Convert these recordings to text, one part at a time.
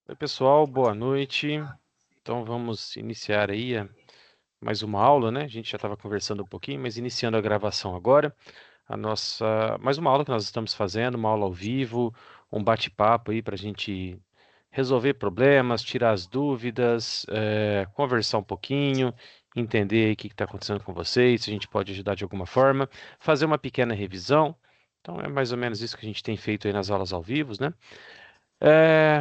Oi, pessoal, boa noite. Então vamos iniciar aí mais uma aula, né? A gente já estava conversando um pouquinho, mas iniciando a gravação agora, mais uma aula que nós estamos fazendo, uma aula ao vivo, um bate-papo aí para a gente resolver problemas, tirar as dúvidas, conversar um pouquinho, entender aí o que está acontecendo com vocês, se a gente pode ajudar de alguma forma, fazer uma pequena revisão. Então é mais ou menos isso que a gente tem feito aí nas aulas ao vivo, né?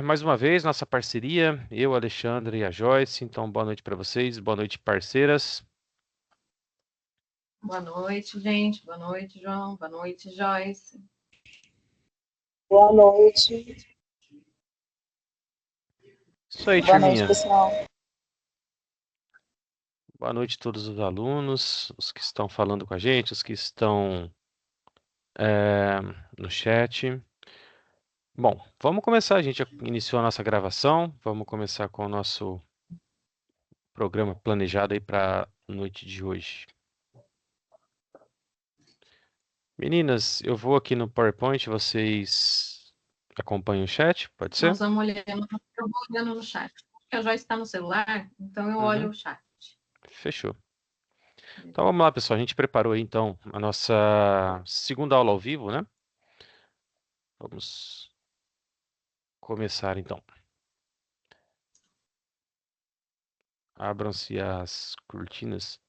Mais uma vez, nossa parceria, eu, Alexandre e a Joyce. Então, boa noite para vocês, boa noite, parceiras. Boa noite, gente. Boa noite, João. Boa noite, Joyce. Boa noite. Isso aí, Boa noite, turminha. pessoal. Boa noite a todos os alunos, os que estão falando com a gente, os que estão é, no chat. Bom, vamos começar. A gente já iniciou a nossa gravação. Vamos começar com o nosso programa planejado aí para a noite de hoje. Meninas, eu vou aqui no PowerPoint, vocês acompanham o chat, pode ser? Nós vamos olhando, eu vou olhando no chat. Porque a Joyce está no celular, então eu olho o chat. Fechou. Então vamos lá, pessoal. A gente preparou aí então a nossa segunda aula ao vivo, né? Vamos começar então. Abram-se as cortinas.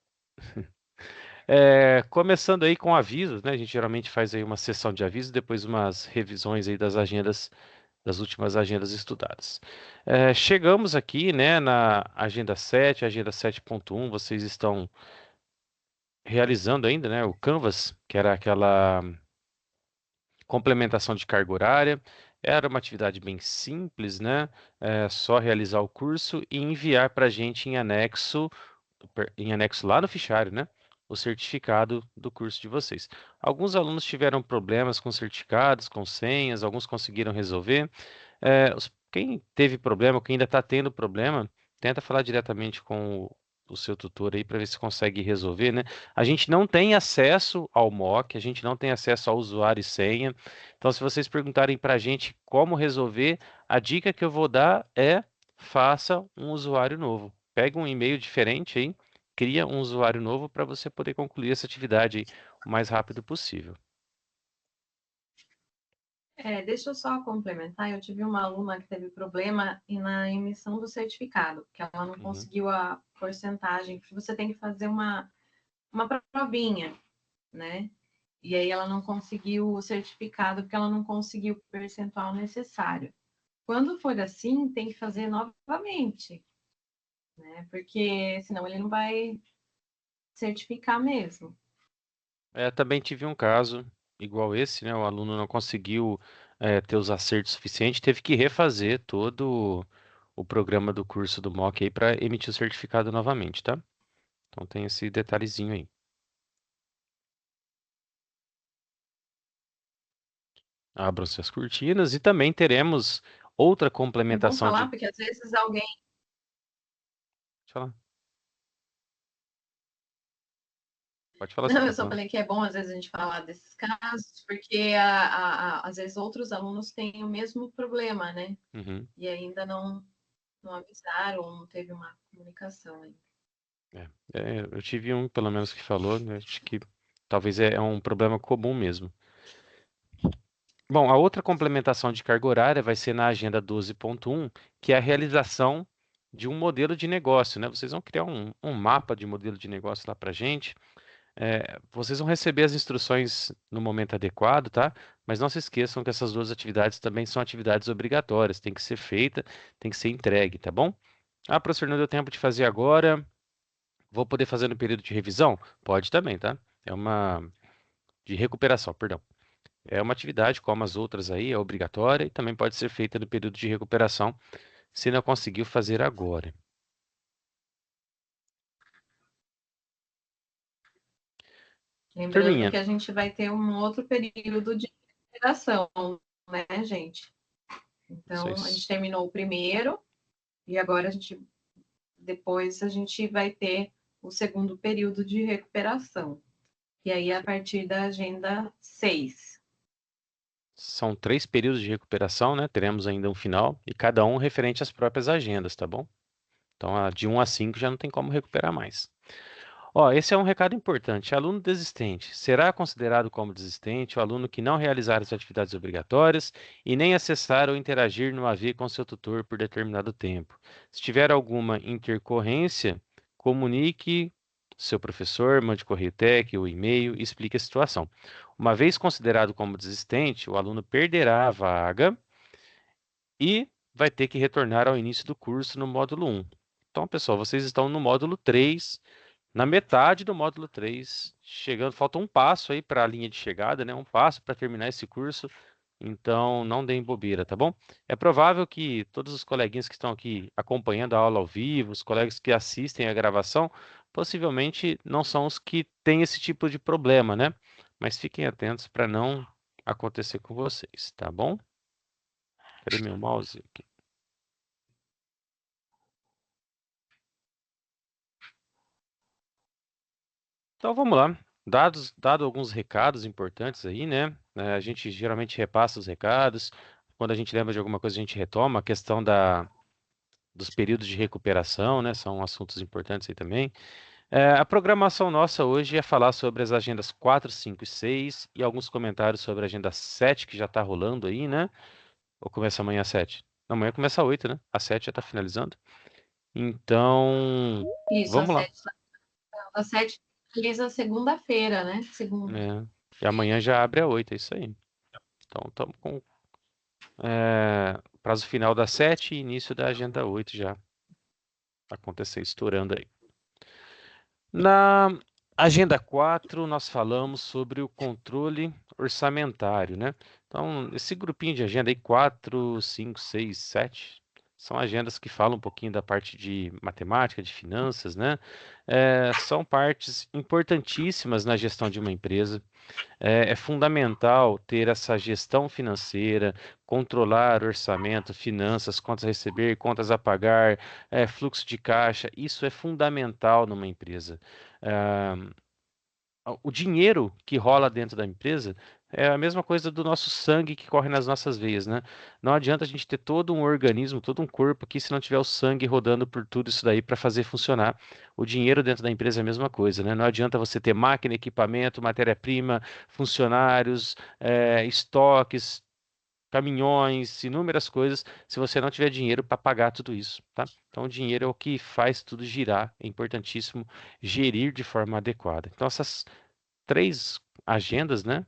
Começando aí com avisos, né? A gente geralmente faz aí uma sessão de avisos, depois umas revisões aí das agendas, das últimas agendas estudadas. Chegamos aqui, né, na agenda 7, agenda 7.1. Vocês estão realizando ainda, né, o Canvas, que era aquela complementação de carga horária. Era uma atividade bem simples, né? É só realizar o curso e enviar para a gente em anexo lá no fichário, né? O certificado do curso de vocês. Alguns alunos tiveram problemas com certificados, com senhas, alguns conseguiram resolver. Quem teve problema, quem ainda está tendo problema, tenta falar diretamente com o seu tutor aí para ver se consegue resolver, né? A gente não tem acesso ao mock, a gente não tem acesso ao usuário e senha. Então, se vocês perguntarem para a gente como resolver, a dica que eu vou dar é faça um usuário novo. Pega um e-mail diferente aí, cria um usuário novo para você poder concluir essa atividade aí o mais rápido possível. Deixa eu só complementar. Eu tive uma aluna que teve problema na emissão do certificado, que ela não conseguiu a porcentagem, porque você tem que fazer uma provinha, né? E aí ela não conseguiu o certificado porque ela não conseguiu o percentual necessário. Quando for assim, tem que fazer novamente, né? Porque senão ele não vai certificar mesmo. Também tive um caso igual esse, né? O aluno não conseguiu ter os acertos suficientes, teve que refazer todo o programa do curso do MOOC aí para emitir o certificado novamente, tá? Então tem esse detalhezinho aí. Abram-se as cortinas e também teremos outra É bom complementação falar, de. porque às vezes alguém. Deixa eu falar. Pode falar sem Não, eu só problema. falei que é bom às vezes a gente falar desses casos, porque às vezes outros alunos têm o mesmo problema, né? Uhum. E ainda não avisaram, não teve uma comunicação ainda. Eu tive um, pelo menos, que falou, né? Acho que talvez é um problema comum mesmo. Bom, a outra complementação de carga horária vai ser na agenda 12.1, que é a realização de um modelo de negócio, né? Vocês vão criar um mapa de modelo de negócio lá para gente. Vocês vão receber as instruções no momento adequado, tá? Mas não se esqueçam que essas duas atividades também são atividades obrigatórias, tem que ser feita, tem que ser entregue, tá bom? Ah, professor, não deu tempo de fazer agora, vou poder fazer no período de revisão? Pode também, tá? É uma de recuperação, perdão. É uma atividade, como as outras aí, é obrigatória e também pode ser feita no período de recuperação, se não conseguiu fazer agora. Lembrando Turminha, que a gente vai ter um outro período de recuperação, né, gente? isso aí. Então, a gente terminou o primeiro e agora depois a gente vai ter o segundo período de recuperação. E aí, a partir da agenda 6. São 3 períodos de recuperação, né? Teremos ainda um final e cada um referente às próprias agendas, tá bom? Então, de 1 a 5 já não tem como recuperar mais. Ó, esse é um recado importante. Aluno desistente será considerado como desistente o aluno que não realizar as atividades obrigatórias e nem acessar ou interagir no AV com seu tutor por determinado tempo. Se tiver alguma intercorrência, comunique seu professor, mande correio TEC ou e-mail e explique a situação. Uma vez considerado como desistente, o aluno perderá a vaga e vai ter que retornar ao início do curso no módulo 1. Então, pessoal, vocês estão no módulo 3, na metade do módulo 3, chegando, falta um passo aí para a linha de chegada, né? Um passo para terminar esse curso. Então, não deem bobeira, tá bom? É provável que todos os coleguinhas que estão aqui acompanhando a aula ao vivo, os colegas que assistem a gravação, possivelmente não são os que têm esse tipo de problema, né? Mas fiquem atentos para não acontecer com vocês, tá bom? Cadê meu mouse aqui? Então vamos lá. Dado alguns recados importantes aí, né? A gente geralmente repassa os recados. Quando a gente lembra de alguma coisa, a gente retoma. A questão dos períodos de recuperação, né? São assuntos importantes aí também. A programação nossa hoje é falar sobre as agendas 4, 5 e 6 e alguns comentários sobre a agenda 7 que já está rolando aí, né? Ou começa amanhã às 7? Não, amanhã começa às 8, né? A 7 já está finalizando. Então, Isso, vamos lá. a 7 finaliza segunda-feira, né? Segunda. E amanhã já abre a 8, é isso aí. Então, estamos com prazo final da 7 e início da agenda 8 já acontecer, estourando aí. Na agenda 4, nós falamos sobre o controle orçamentário, né? Então, esse grupinho de agenda aí, 4, 5, 6, 7, são agendas que falam um pouquinho da parte de matemática, de finanças, né? São partes importantíssimas na gestão de uma empresa. É fundamental ter essa gestão financeira, controlar orçamento, finanças, contas a receber, contas a pagar, fluxo de caixa. Isso é fundamental numa empresa. Ah, o dinheiro que rola dentro da empresa é a mesma coisa do nosso sangue que corre nas nossas veias, né? Não adianta a gente ter todo um organismo, todo um corpo aqui se não tiver o sangue rodando por tudo isso daí para fazer funcionar. O dinheiro dentro da empresa é a mesma coisa, né? Não adianta você ter máquina, equipamento, matéria-prima, funcionários, estoques, caminhões, inúmeras coisas, se você não tiver dinheiro para pagar tudo isso, tá? Então, o dinheiro é o que faz tudo girar. É importantíssimo gerir de forma adequada. Então, essas 3 agendas, né?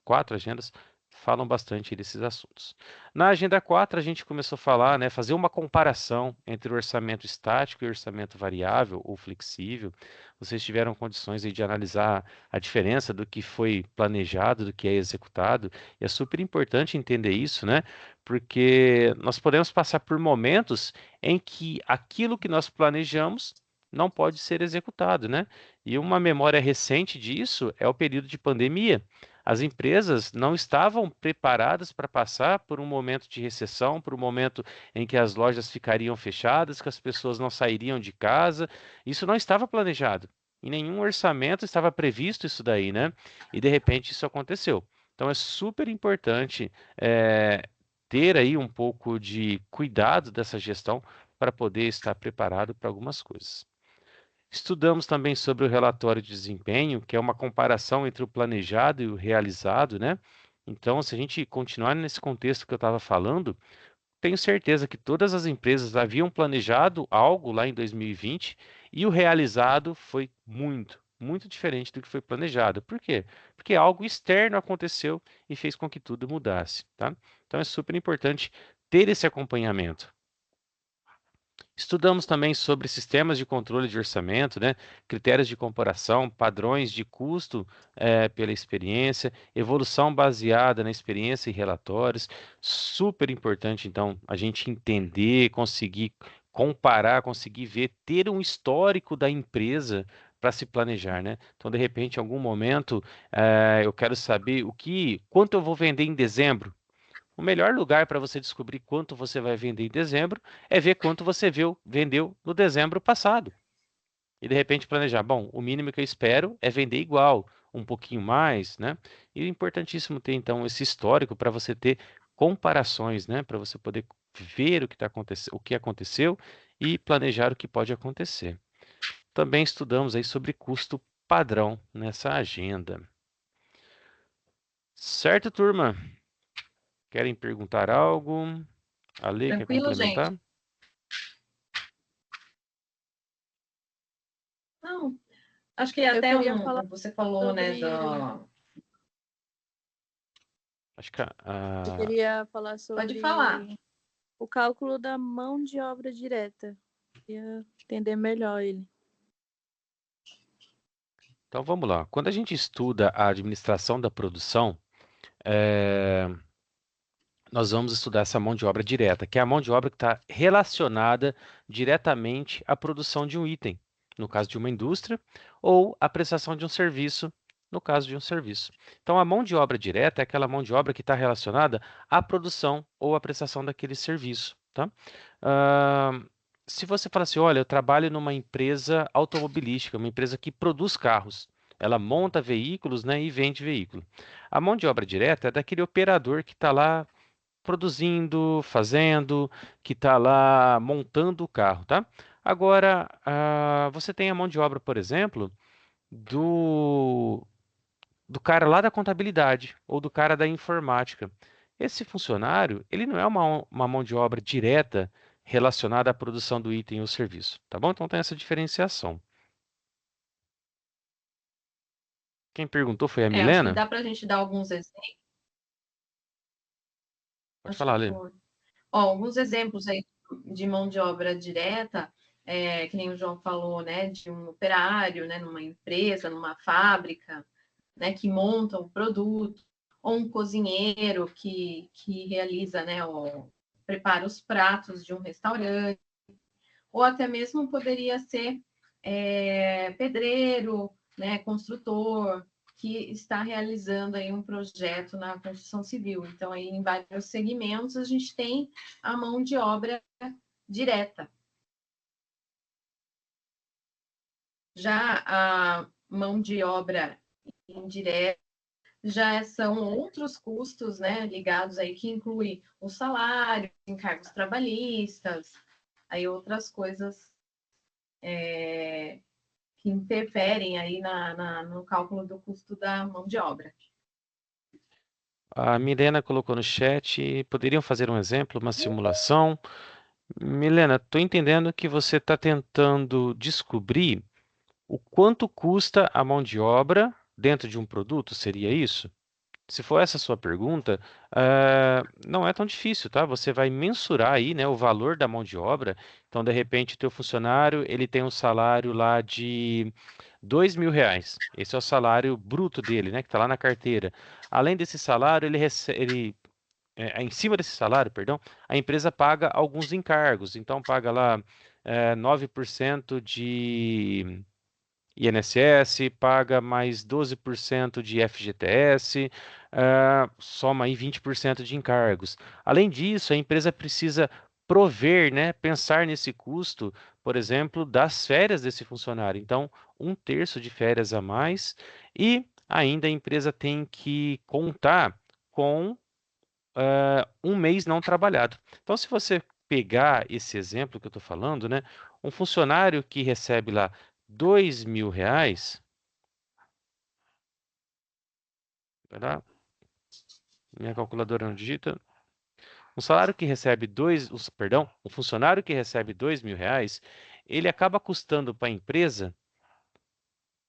4 agendas falam bastante desses assuntos. Na agenda 4, a gente começou a falar, né, fazer uma comparação entre o orçamento estático e o orçamento variável ou flexível. Vocês tiveram condições aí de analisar a diferença do que foi planejado, do que é executado. E é super importante entender isso, né? Porque nós podemos passar por momentos em que aquilo que nós planejamos não pode ser executado, né? E uma memória recente disso é o período de pandemia. As empresas não estavam preparadas para passar por um momento de recessão, por um momento em que as lojas ficariam fechadas, que as pessoas não sairiam de casa. Isso não estava planejado. Em nenhum orçamento estava previsto isso daí, né? E de repente isso aconteceu. Então é super importante ter aí um pouco de cuidado dessa gestão para poder estar preparado para algumas coisas. Estudamos também sobre o relatório de desempenho, que é uma comparação entre o planejado e o realizado, né? Então, se a gente continuar nesse contexto que eu estava falando, tenho certeza que todas as empresas haviam planejado algo lá em 2020 e o realizado foi muito, muito diferente do que foi planejado. Por quê? Porque algo externo aconteceu e fez com que tudo mudasse, tá? Então, é super importante ter esse acompanhamento. Estudamos também sobre sistemas de controle de orçamento, né? Critérios de comparação, padrões de custo pela experiência, evolução baseada na experiência e relatórios. Super importante, então, a gente entender, conseguir comparar, conseguir ver, ter um histórico da empresa para se planejar, né? Então, de repente, em algum momento, eu quero saber quanto eu vou vender em dezembro. O melhor lugar para você descobrir quanto você vai vender em dezembro é ver quanto você vendeu no dezembro passado. E de repente planejar, bom, o mínimo que eu espero é vender igual, um pouquinho mais, né? E é importantíssimo ter, então, esse histórico para você ter comparações, né? Para você poder ver o que o que aconteceu e planejar o que pode acontecer. Também estudamos aí sobre custo padrão nessa agenda. Certo, turma? Querem perguntar algo? A Lê quer Tranquilo, gente? complementar? Não, acho que Eu até queria falar você falou, né, sobre. Acho que Eu queria falar Pode falar. sobre o cálculo da mão de obra direta. Queria entender melhor ele. Então vamos lá. Quando a gente estuda a administração da produção, nós vamos estudar essa mão de obra direta, que é a mão de obra que está relacionada diretamente à produção de um item, no caso de uma indústria, ou à prestação de um serviço, no caso de um serviço. Então, a mão de obra direta é aquela mão de obra que está relacionada à produção ou à prestação daquele serviço, tá? Ah, se você fala assim, olha, eu trabalho numa empresa automobilística, uma empresa que produz carros, ela monta veículos, né, e vende veículo. A mão de obra direta é daquele operador que está lá produzindo, fazendo, que está lá montando o carro, tá? Agora, você tem a mão de obra, por exemplo, do, do cara lá da contabilidade ou do cara da informática. Esse funcionário, ele não é uma mão de obra direta relacionada à produção do item ou serviço, tá bom? Então tem essa diferenciação. Quem perguntou foi a Acho que Milena? dá para a gente dar alguns exemplos. Pode Acho falar, que Lê. foi. Ó, alguns exemplos aí de mão de obra direta, que nem o João falou, né, de um operário, né, numa empresa, numa fábrica, né, que monta o produto, ou um cozinheiro que realiza, né, prepara os pratos de um restaurante, ou até mesmo poderia ser pedreiro, né, construtor, que está realizando aí um projeto na construção civil. Então, aí em vários segmentos a gente tem a mão de obra direta. Já a mão de obra indireta já são outros custos, né, ligados aí que inclui o salário, encargos trabalhistas, aí outras coisas que interferem aí no cálculo do custo da mão de obra. A Milena colocou no chat, poderiam fazer um exemplo, uma simulação? Milena, estou entendendo que você está tentando descobrir o quanto custa a mão de obra dentro de um produto, seria isso? Se for essa a sua pergunta, não é tão difícil, tá? Você vai mensurar aí, né, o valor da mão de obra. Então, de repente, o teu funcionário, ele tem um salário lá de R$ 2.000. Esse é o salário bruto dele, né, que está lá na carteira. Além desse salário, em cima desse salário, perdão, a empresa paga alguns encargos. Então, paga lá 9% de INSS, paga mais 12% de FGTS, soma aí 20% de encargos. Além disso, a empresa precisa prover, né, pensar nesse custo, por exemplo, das férias desse funcionário. Então, 1/3 de férias a mais e ainda a empresa tem que contar com um mês não trabalhado. Então, se você pegar esse exemplo que eu estou falando, né, um funcionário que recebe lá R$ 2.000, pera, minha calculadora não digita. Um salário que recebe perdão, um funcionário que recebe R$ 2.000, ele acaba custando para a empresa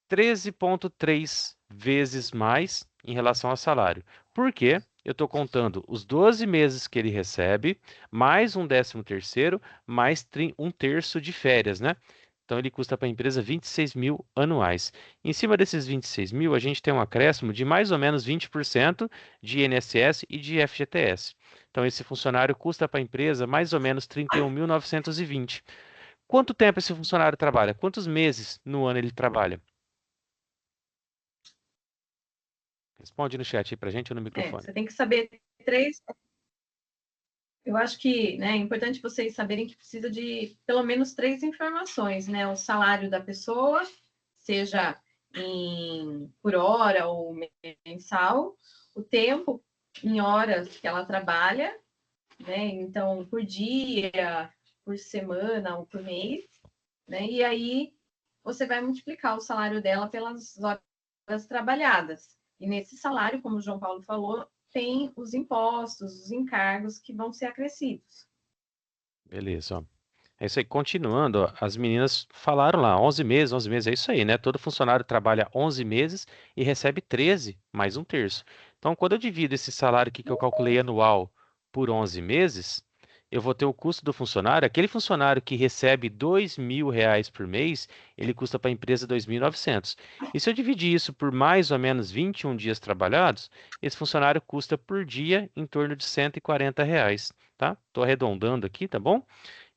13,3 vezes mais em relação ao salário. Por quê? Eu estou contando os 12 meses que ele recebe, mais um 13º, mais 1/3 de férias, né? Então ele custa para a empresa 26 mil anuais. Em cima desses 26 mil, a gente tem um acréscimo de mais ou menos 20% de INSS e de FGTS. Então esse funcionário custa para a empresa mais ou menos 31.920. Quanto tempo esse funcionário trabalha? Quantos meses no ano ele trabalha? Responde no chat aí pra gente ou no microfone. Você tem que saber três. Eu acho que, né, é importante vocês saberem que precisa de pelo menos 3 informações, né? O salário da pessoa, seja por hora ou mensal, o tempo em horas que ela trabalha, né? Então, por dia, por semana ou por mês, né? E aí você vai multiplicar o salário dela pelas horas trabalhadas. E nesse salário, como o João Paulo falou, tem os impostos, os encargos que vão ser acrescidos. Beleza, ó. É isso aí. Continuando, ó, as meninas falaram lá, 11 meses, é isso aí, né? Todo funcionário trabalha 11 meses e recebe 13 mais um terço. Então, quando eu divido esse salário aqui que eu calculei anual por 11 meses, eu vou ter o custo do funcionário. Aquele funcionário que recebe R$ 2.000 por mês, ele custa para a empresa 2.900. E se eu dividir isso por mais ou menos 21 dias trabalhados, esse funcionário custa por dia em torno de R$ 140, tá? Estou arredondando aqui, tá bom?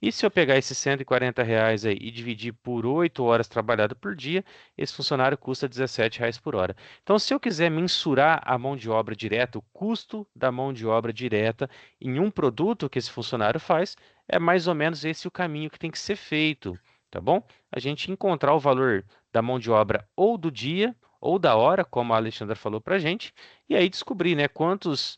E se eu pegar esses R$ 140 aí e dividir por 8 horas trabalhadas por dia, esse funcionário custa R$ 17 por hora. Então, se eu quiser mensurar a mão de obra direta, o custo da mão de obra direta em um produto que esse funcionário faz, é mais ou menos esse o caminho que tem que ser feito, tá bom? A gente encontrar o valor da mão de obra ou do dia ou da hora, como a Alexandra falou para a gente, e aí descobrir, né, quantos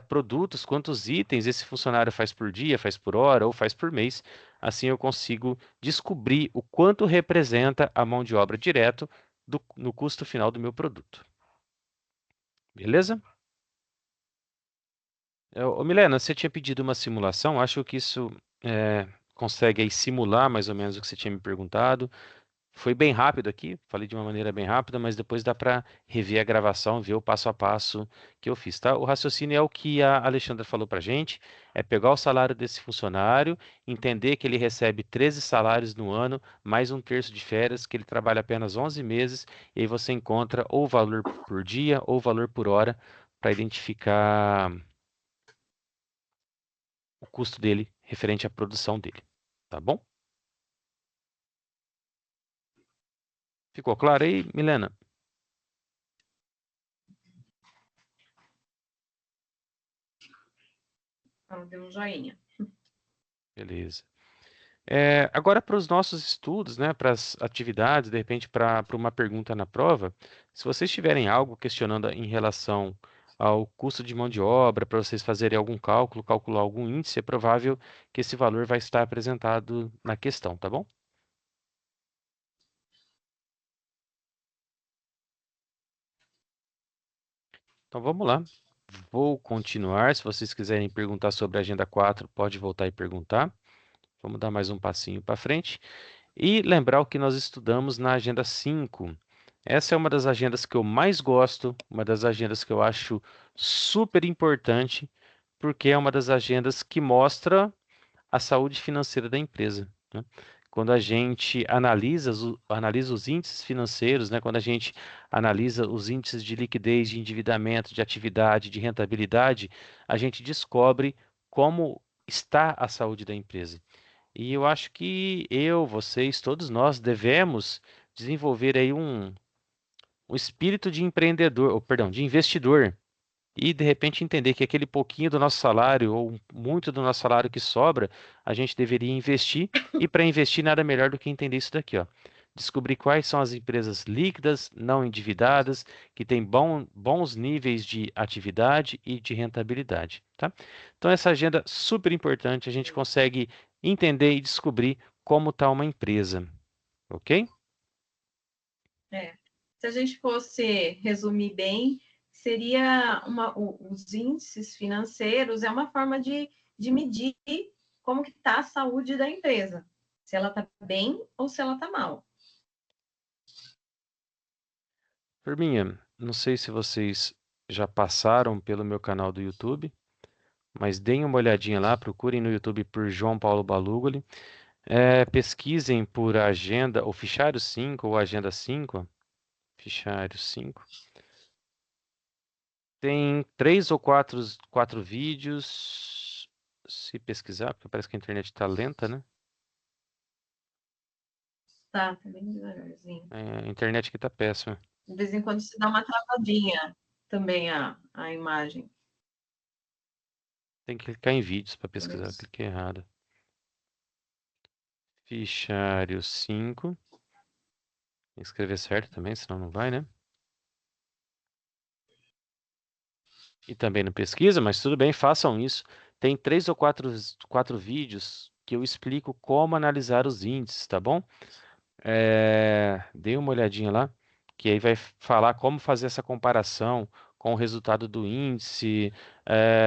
produtos, quantos itens esse funcionário faz por dia, faz por hora ou faz por mês. Assim eu consigo descobrir o quanto representa a mão de obra direto no custo final do meu produto. Beleza? Ô, Milena, você tinha pedido uma simulação, acho que isso consegue aí simular mais ou menos o que você tinha me perguntado. Foi bem rápido aqui, falei de uma maneira bem rápida, mas depois dá para rever a gravação, ver o passo a passo que eu fiz, tá? O raciocínio é o que a Alexandra falou para gente, é pegar o salário desse funcionário, entender que ele recebe 13 salários no ano, mais um terço de férias, que ele trabalha apenas 11 meses, e aí você encontra ou o valor por dia ou o valor por hora para identificar o custo dele referente à produção dele, tá bom? Ficou claro aí, Milena? Então, deu um joinha. Beleza. Agora, para os nossos estudos, né, para as atividades, de repente para uma pergunta na prova, se vocês tiverem algo questionando em relação ao custo de mão de obra, para vocês fazerem algum cálculo, calcular algum índice, é provável que esse valor vai estar apresentado na questão, tá bom? Então vamos lá. Vou continuar. Se vocês quiserem perguntar sobre a agenda 4, pode voltar e perguntar. Vamos dar mais um passinho para frente. E lembrar o que nós estudamos na agenda 5. Essa é uma das agendas que eu mais gosto, uma das agendas que eu acho super importante, porque é uma das agendas que mostra a saúde financeira da empresa, né? Quando a gente analisa os índices financeiros, né? Quando a gente analisa os índices de liquidez, de endividamento, de atividade, de rentabilidade, a gente descobre como está a saúde da empresa. E eu acho que eu, vocês, todos nós devemos desenvolver aí um espírito de empreendedor, ou perdão, de investidor. E de repente entender que aquele pouquinho do nosso salário, ou muito do nosso salário que sobra, a gente deveria investir. E para investir, nada melhor do que entender isso daqui, ó. Descobrir quais são as empresas líquidas, não endividadas, que têm bons níveis de atividade e de rentabilidade, tá? Então, essa agenda é super importante, a gente consegue entender e descobrir como está uma empresa, ok? É. Se a gente fosse resumir bem, seria os índices financeiros é uma forma de medir como que está a saúde da empresa, se ela está bem ou se ela está mal. Turminha, não sei se vocês já passaram pelo meu canal do YouTube, mas deem uma olhadinha lá, procurem no YouTube por João Paulo Balugoli, pesquisem por agenda, ou fichário 5 ou agenda 5, fichário 5. Tem três ou quatro vídeos, se pesquisar, porque parece que a internet está lenta, né? Tá bem devagarzinho. A internet aqui está péssima. De vez em quando se dá uma travadinha também a imagem. Tem que clicar em vídeos para pesquisar, cliquei errado. Fichário 5. Tem que escrever certo também, senão não vai, né? E também não pesquisa, mas tudo bem, façam isso. Tem 3 ou 4 vídeos que eu explico como analisar os índices, tá bom? Dê uma olhadinha lá, que aí vai falar como fazer essa comparação com o resultado do índice,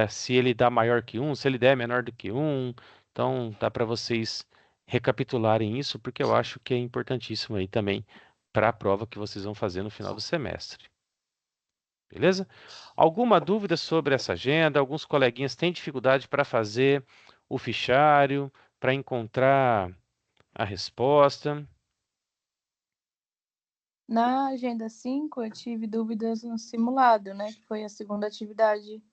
se ele dá maior que um, se ele der menor do que um. Então, dá para vocês recapitularem isso, porque eu acho que é importantíssimo aí também para a prova que vocês vão fazer no final do semestre. Beleza? Alguma dúvida sobre essa agenda? Alguns coleguinhas têm dificuldade para fazer o fichário, para encontrar a resposta? Na agenda 5, eu tive dúvidas no simulado, né? Que foi a segunda atividade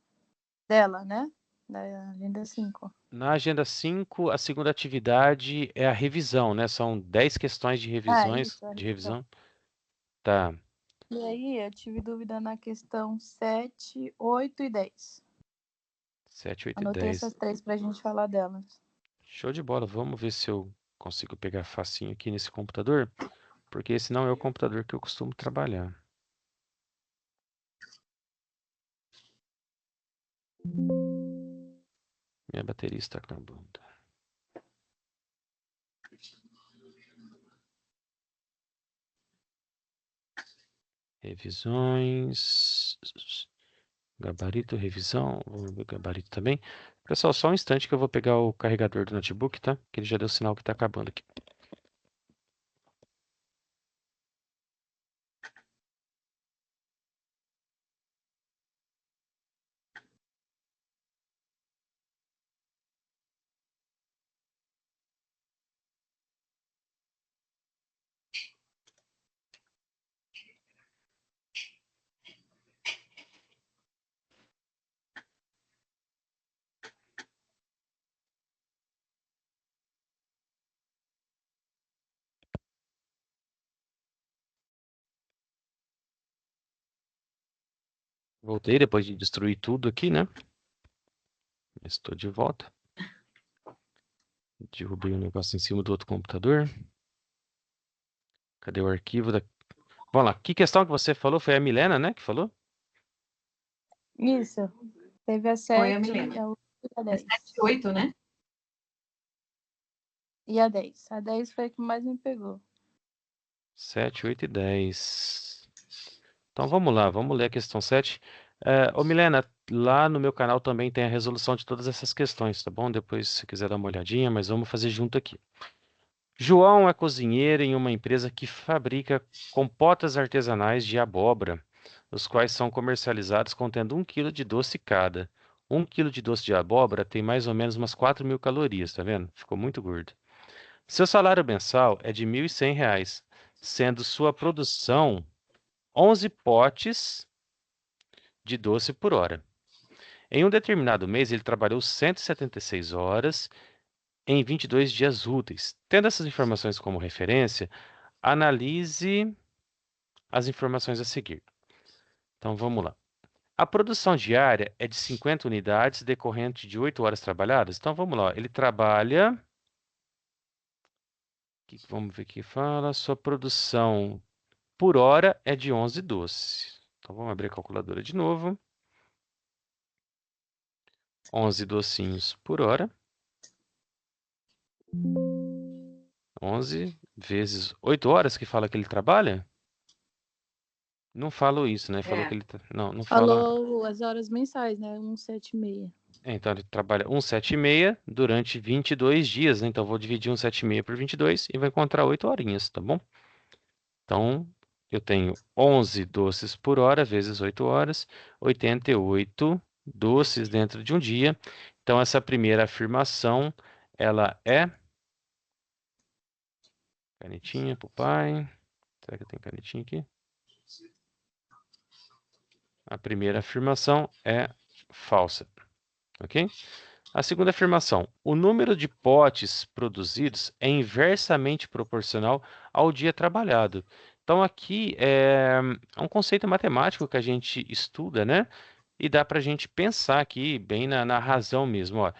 dela, né? Da agenda 5. Na agenda 5, a segunda atividade é a revisão, né? São 10 questões de Isso, a de revisão. revisão. Tá. E aí, eu tive dúvida na questão 7, 8 e 10. 7, 8 e Anotei 10. essas três pra gente falar delas. Show de bola. Vamos ver se eu consigo pegar facinho aqui nesse computador, porque esse não é o computador que eu costumo trabalhar. Minha bateria está acabando. Revisões. Gabarito, revisão. Vamos ver gabarito também. Pessoal, só um instante que eu vou pegar o carregador do notebook, tá? Que ele já deu sinal que está acabando aqui. Voltei depois de destruir tudo aqui, né? Estou de volta. Derrubei um negócio em cima do outro computador. Cadê o arquivo da... Vamos lá. Que questão que você falou? Foi a Milena, né, que falou? Isso. Teve a Foi a 7, Milena. a 8 e a 10. 7 e 8, né? E a 10. A 10 foi a que mais me pegou. 7, 8 e 10. Então vamos lá, vamos ler a questão 7. Ô Milena, lá no meu canal também tem a resolução de todas essas questões, tá bom? Depois, se quiser dar uma olhadinha, mas vamos fazer junto aqui. João é cozinheiro em uma empresa que fabrica compotas artesanais de abóbora, os quais são comercializados contendo 1 quilo de doce cada. 1 quilo de doce de abóbora tem mais ou menos umas 4.000 calorias, tá vendo? Ficou muito gordo. Seu salário mensal é de R$ 1.100, sendo sua produção 11 potes de doce por hora. Em um determinado mês, ele trabalhou 176 horas em 22 dias úteis. Tendo essas informações como referência, analise as informações a seguir. Então vamos lá. A produção diária é de 50 unidades, decorrente de 8 horas trabalhadas. Então vamos lá. Ele trabalha. Vamos ver o que fala. Sua produção por hora é de 11 doces. Então vamos abrir a calculadora de novo. 11 docinhos por hora. 11 vezes 8 horas que fala que ele trabalha? Não falou isso, né? Falou que ele... Não, não fala... Falou as horas mensais, né? 1,76. Então, ele trabalha 1,76 durante 22 dias, né? Então, eu vou dividir 1,76 por 22 e vai encontrar 8 horinhas, tá bom? Então, eu tenho 11 doces por hora vezes 8 horas, 88 doces dentro de um dia. Então, essa primeira afirmação, ela é... Canetinha pro pai. Será que eu tenho canetinha aqui? A primeira afirmação é falsa, ok? A segunda afirmação: o número de potes produzidos é inversamente proporcional ao dia trabalhado. Então, aqui é um conceito matemático que a gente estuda, né? E dá para a gente pensar aqui bem na razão mesmo. Ó.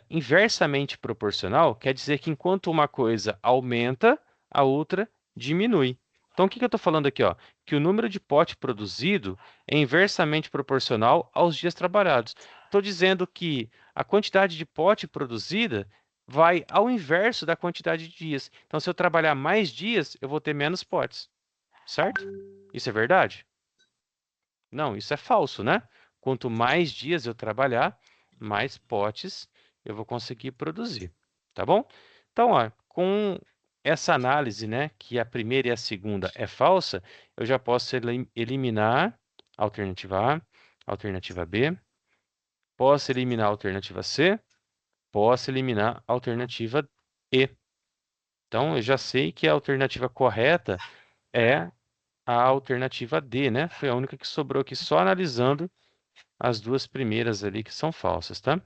Inversamente proporcional quer dizer que enquanto uma coisa aumenta, a outra diminui. Então, o que eu estou falando aqui? Ó? Que o número de pote produzido é inversamente proporcional aos dias trabalhados. Estou dizendo que a quantidade de pote produzida vai ao inverso da quantidade de dias. Então, se eu trabalhar mais dias, eu vou ter menos potes. Certo? Isso é verdade? Não, isso é falso, né? Quanto mais dias eu trabalhar, mais potes eu vou conseguir produzir. Tá bom? Então, ó, com essa análise, né, que a primeira e a segunda é falsa, eu já posso eliminar a alternativa A, alternativa B, posso eliminar a alternativa C, posso eliminar a alternativa E. Então, eu já sei que a alternativa correta é a alternativa D, né? Foi a única que sobrou aqui, só analisando as duas primeiras ali que são falsas, tá?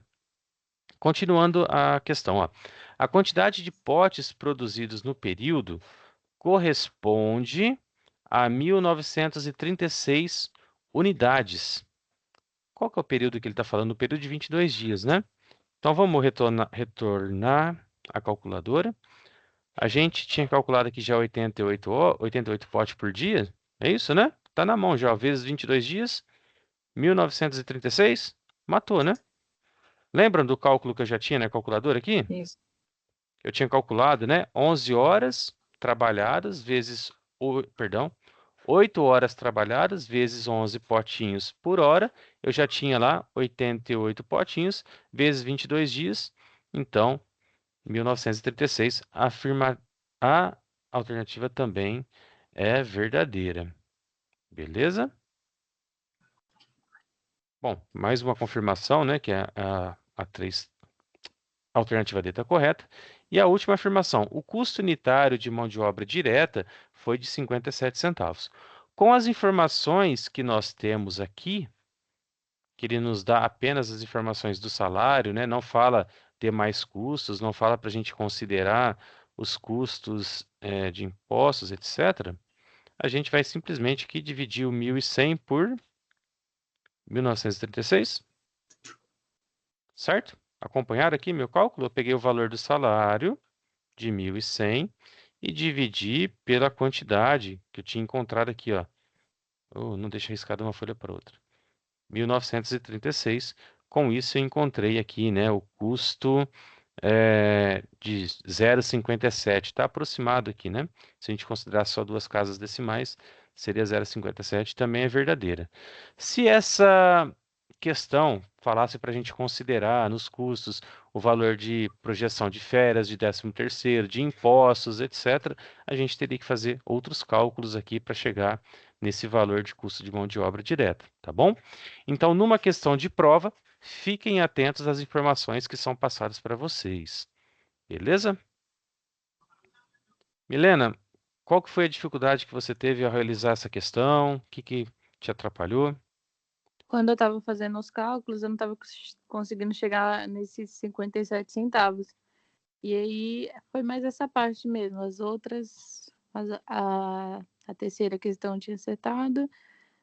Continuando a questão, ó. A quantidade de potes produzidos no período corresponde a 1936 unidades. Qual que é o período que ele está falando? O período de 22 dias, né? Então vamos retornar a calculadora. A gente tinha calculado aqui já 88 potes por dia. É isso, né? Tá na mão já, ó, vezes 22 dias, 1936, matou, né? Lembram do cálculo que eu já tinha na calculadora aqui? Isso. Eu tinha calculado, né? 11 horas trabalhadas vezes, perdão, 8 horas trabalhadas vezes 11 potinhos por hora. Eu já tinha lá 88 potinhos vezes 22 dias. Então, 1936, a alternativa também é verdadeira. Beleza? Bom, mais uma confirmação, né? Que a 3, a alternativa D está correta. E a última afirmação: o custo unitário de mão de obra direta foi de 57 centavos. Com as informações que nós temos aqui, que ele nos dá apenas as informações do salário, né? Não fala demais custos, não fala para a gente considerar os custos de impostos, etc. A gente vai simplesmente aqui dividir o 1.100 por 1936, certo? Acompanharam aqui meu cálculo? Eu peguei o valor do salário de 1.100 e dividi pela quantidade que eu tinha encontrado aqui, ó. Oh, não deixa riscado uma folha para outra. 1936. Com isso, eu encontrei aqui, né, o custo de 0,57. Está aproximado aqui, né? Se a gente considerar só duas casas decimais, seria 0,57. Também é verdadeira. Se essa questão falasse para a gente considerar nos custos o valor de projeção de férias, de 13º, de impostos, etc., a gente teria que fazer outros cálculos aqui para chegar nesse valor de custo de mão de obra direta, tá bom? Então, numa questão de prova, fiquem atentos às informações que são passadas para vocês, beleza? Milena, qual que foi a dificuldade que você teve ao realizar essa questão? O que te atrapalhou? Quando eu estava fazendo os cálculos, eu não estava conseguindo chegar nesses 57 centavos. E aí foi mais essa parte mesmo. As outras, a terceira questão eu tinha acertado.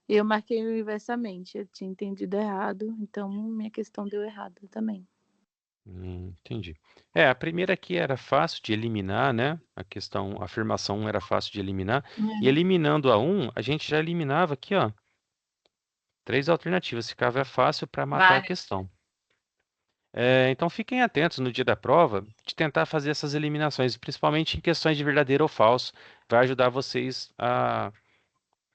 E eu marquei inversamente. Eu tinha entendido errado. Então, minha questão deu errado também. Entendi. A primeira aqui era fácil de eliminar, né? A afirmação 1 era fácil de eliminar. E eliminando a 1, a gente já eliminava aqui, ó, 3 alternativas. Ficava fácil para matar a questão. Então fiquem atentos no dia da prova de tentar fazer essas eliminações, principalmente em questões de verdadeiro ou falso. Vai ajudar vocês a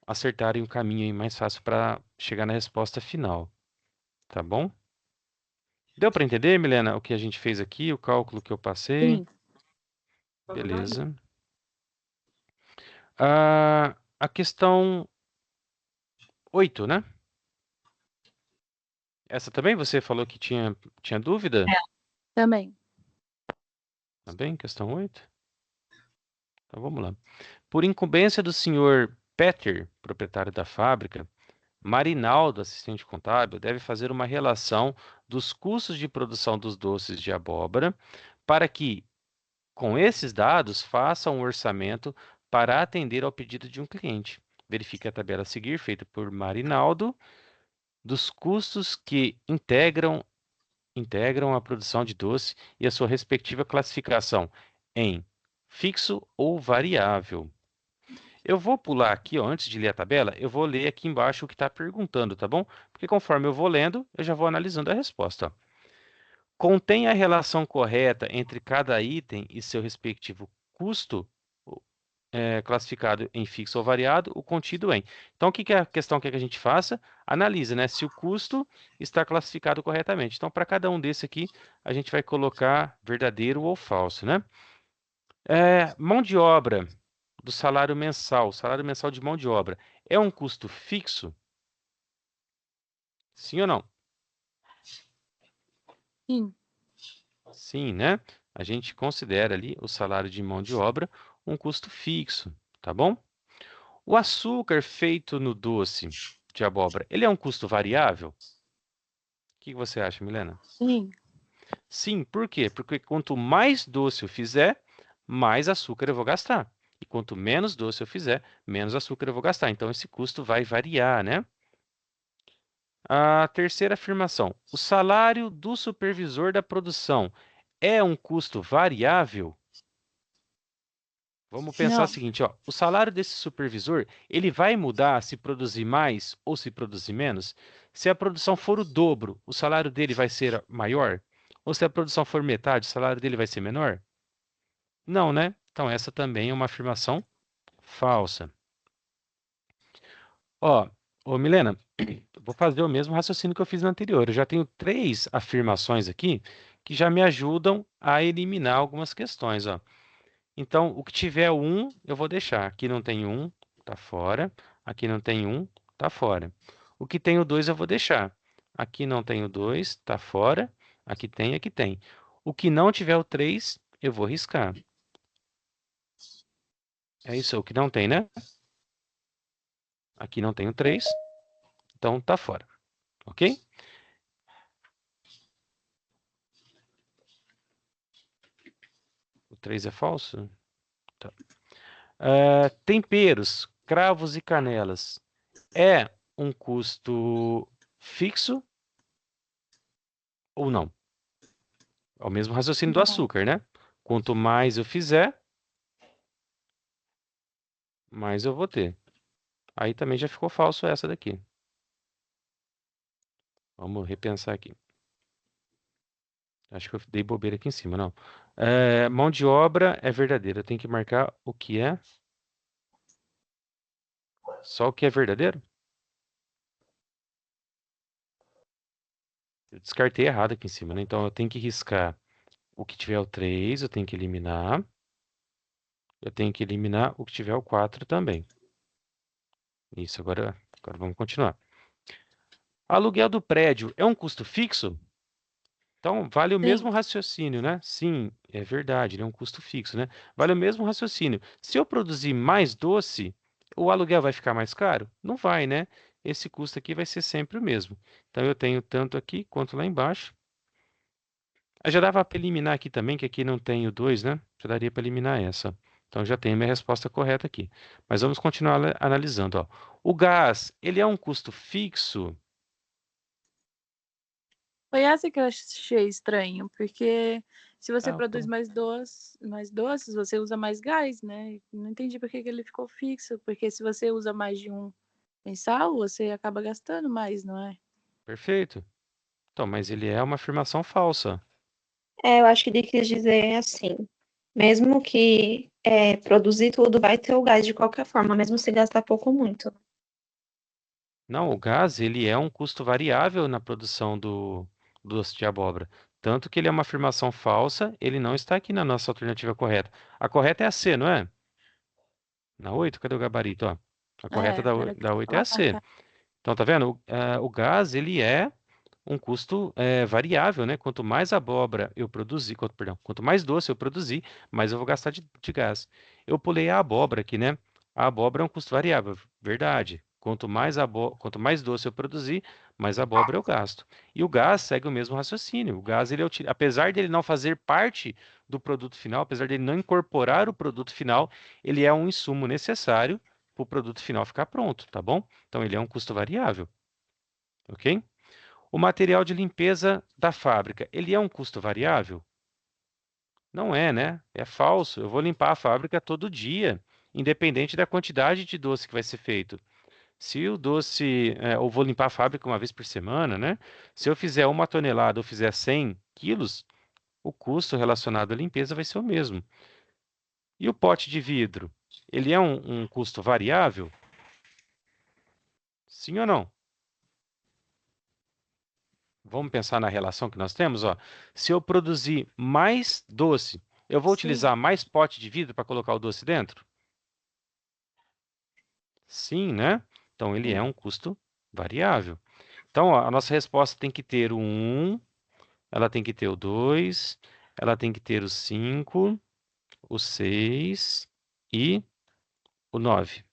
acertarem o caminho aí mais fácil para chegar na resposta final. Tá bom? Deu para entender, Milena, o que a gente fez aqui, o cálculo que eu passei? Sim. Beleza. A questão 8, né? Essa também você falou que tinha dúvida? Também. Tá bem, questão 8. Então vamos lá. Por incumbência do senhor Peter, proprietário da fábrica, Marinaldo, assistente contábil, deve fazer uma relação dos custos de produção dos doces de abóbora para que, com esses dados, faça um orçamento para atender ao pedido de um cliente. Verifique a tabela a seguir, feita por Marinaldo, dos custos que integram a produção de doce e a sua respectiva classificação em fixo ou variável. Eu vou pular aqui, ó, antes de ler a tabela, eu vou ler aqui embaixo o que está perguntando, tá bom? Porque conforme eu vou lendo, eu já vou analisando a resposta, ó. Contém a relação correta entre cada item e seu respectivo custo, classificado em fixo ou variado, o contido em. Então, o que é a questão que a gente faça? Analisa, né, se o custo está classificado corretamente. Então, para cada um desse aqui, a gente vai colocar verdadeiro ou falso, né? Mão de obra do salário mensal de mão de obra, é um custo fixo? Sim ou não? Sim. Sim, né? A gente considera ali o salário de mão de obra um custo fixo, tá bom? O açúcar feito no doce de abóbora, ele é um custo variável? O que você acha, Milena? Sim. Sim, por quê? Porque quanto mais doce eu fizer, mais açúcar eu vou gastar. E quanto menos doce eu fizer, menos açúcar eu vou gastar. Então, esse custo vai variar, né? A terceira afirmação: o salário do supervisor da produção é um custo variável? Vamos pensar o Não. seguinte, ó, o salário desse supervisor, ele vai mudar se produzir mais ou se produzir menos? Se a produção for o dobro, o salário dele vai ser maior? Ou se a produção for metade, o salário dele vai ser menor? Não, né? Então essa também é uma afirmação falsa. Ó, Milena, eu vou fazer o mesmo raciocínio que eu fiz no anterior. Eu já tenho 3 afirmações aqui que já me ajudam a eliminar algumas questões, ó. Então, o que tiver um, eu vou deixar. Aqui não tem um, tá fora. Aqui não tem um, tá fora. O que tem o 2, eu vou deixar. Aqui não tem o 2, tá fora. Aqui tem, aqui tem. O que não tiver o 3, eu vou riscar. É isso, o que não tem, né? Aqui não tem o 3, então tá fora. Ok? O 3 é falso? Tá. Temperos, cravos e canelas. É um custo fixo ou não? É o mesmo raciocínio do Não. açúcar, né? Quanto mais eu fizer, mais eu vou ter. Aí também já ficou falso essa daqui. Vamos repensar aqui. Acho que eu dei bobeira aqui em cima, não. Mão de obra é verdadeira. Eu tenho que marcar o que é. Só o que é verdadeiro? Eu descartei errado aqui em cima, né? Então eu tenho que riscar o que tiver o 3, eu tenho que eliminar. Eu tenho que eliminar o que tiver o 4 também. Isso, agora vamos continuar. Aluguel do prédio é um custo fixo? Então, vale o Sim. mesmo raciocínio, né? Sim, é verdade, ele é um custo fixo, né? Vale o mesmo raciocínio. Se eu produzir mais doce, o aluguel vai ficar mais caro? Não vai, né? Esse custo aqui vai ser sempre o mesmo. Então, eu tenho tanto aqui quanto lá embaixo. Já dava para eliminar aqui também, que aqui não tem o 2, né? Já daria para eliminar essa. Então, já tenho minha resposta correta aqui. Mas vamos continuar analisando, ó. O gás, ele é um custo fixo? Foi essa que eu achei estranho, porque se você Ah, produz mais doces, você usa mais gás, né? Não entendi por que que ele ficou fixo, porque se você usa mais de um mensal, você acaba gastando mais, não é? perfeito. Então, mas ele é uma afirmação falsa. Eu acho que ele quis dizer assim, mesmo que produzir tudo vai ter o gás de qualquer forma, mesmo se gastar pouco ou muito. Não, o gás, ele é um custo variável na produção do doce de abóbora. Tanto que ele é uma afirmação falsa, ele não está aqui na nossa alternativa correta. A correta é a C, não é? Na 8, cadê o gabarito? Ó, a correta Era o que eu da ia 8 é a falar. C. Então, tá vendo? O gás, ele é um custo variável, né? Quanto mais abóbora eu produzir, quanto mais doce eu produzir, mais eu vou gastar de gás. Eu pulei a abóbora aqui, né? A abóbora é um custo variável, verdade. Quanto mais doce eu produzir, mais abóbora eu gasto. E o gás segue o mesmo raciocínio. O gás, apesar dele não fazer parte do produto final, apesar dele não incorporar o produto final, ele é um insumo necessário para o produto final ficar pronto, tá bom? Então ele é um custo variável, ok? O material de limpeza da fábrica, ele é um custo variável? Não é, né? É falso. Eu vou limpar a fábrica todo dia. independente da quantidade de doce que vai ser feito. Se o doce, eu vou limpar a fábrica uma vez por semana, né? Se eu fizer 1 tonelada ou fizer 100 quilos, o custo relacionado à limpeza vai ser o mesmo. E o pote de vidro? Ele é um custo variável? Sim ou não? Vamos pensar na relação que nós temos, ó. Se eu produzir mais doce, eu vou Sim. utilizar mais pote de vidro para colocar o doce dentro? Sim, né? Então ele é um custo variável. Então, ó, a nossa resposta tem que ter o 1, ela tem que ter o 2, ela tem que ter o 5, o 6 e o 9.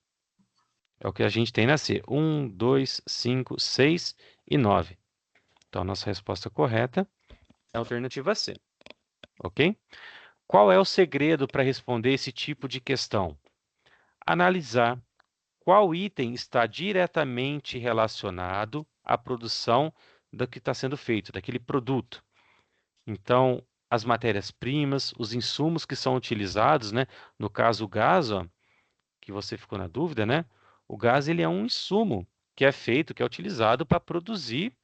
É o que a gente tem na C. 1, 2, 5, 6 e 9. Então, a nossa resposta correta é a alternativa C. Ok? Qual é o segredo para responder esse tipo de questão? Analisar qual item está diretamente relacionado à produção do que está sendo feito, daquele produto. Então, as matérias-primas, os insumos que são utilizados, né? No caso, o gás, ó, que você ficou na dúvida, né? O gás ele é um insumo que é feito, que é utilizado para produzir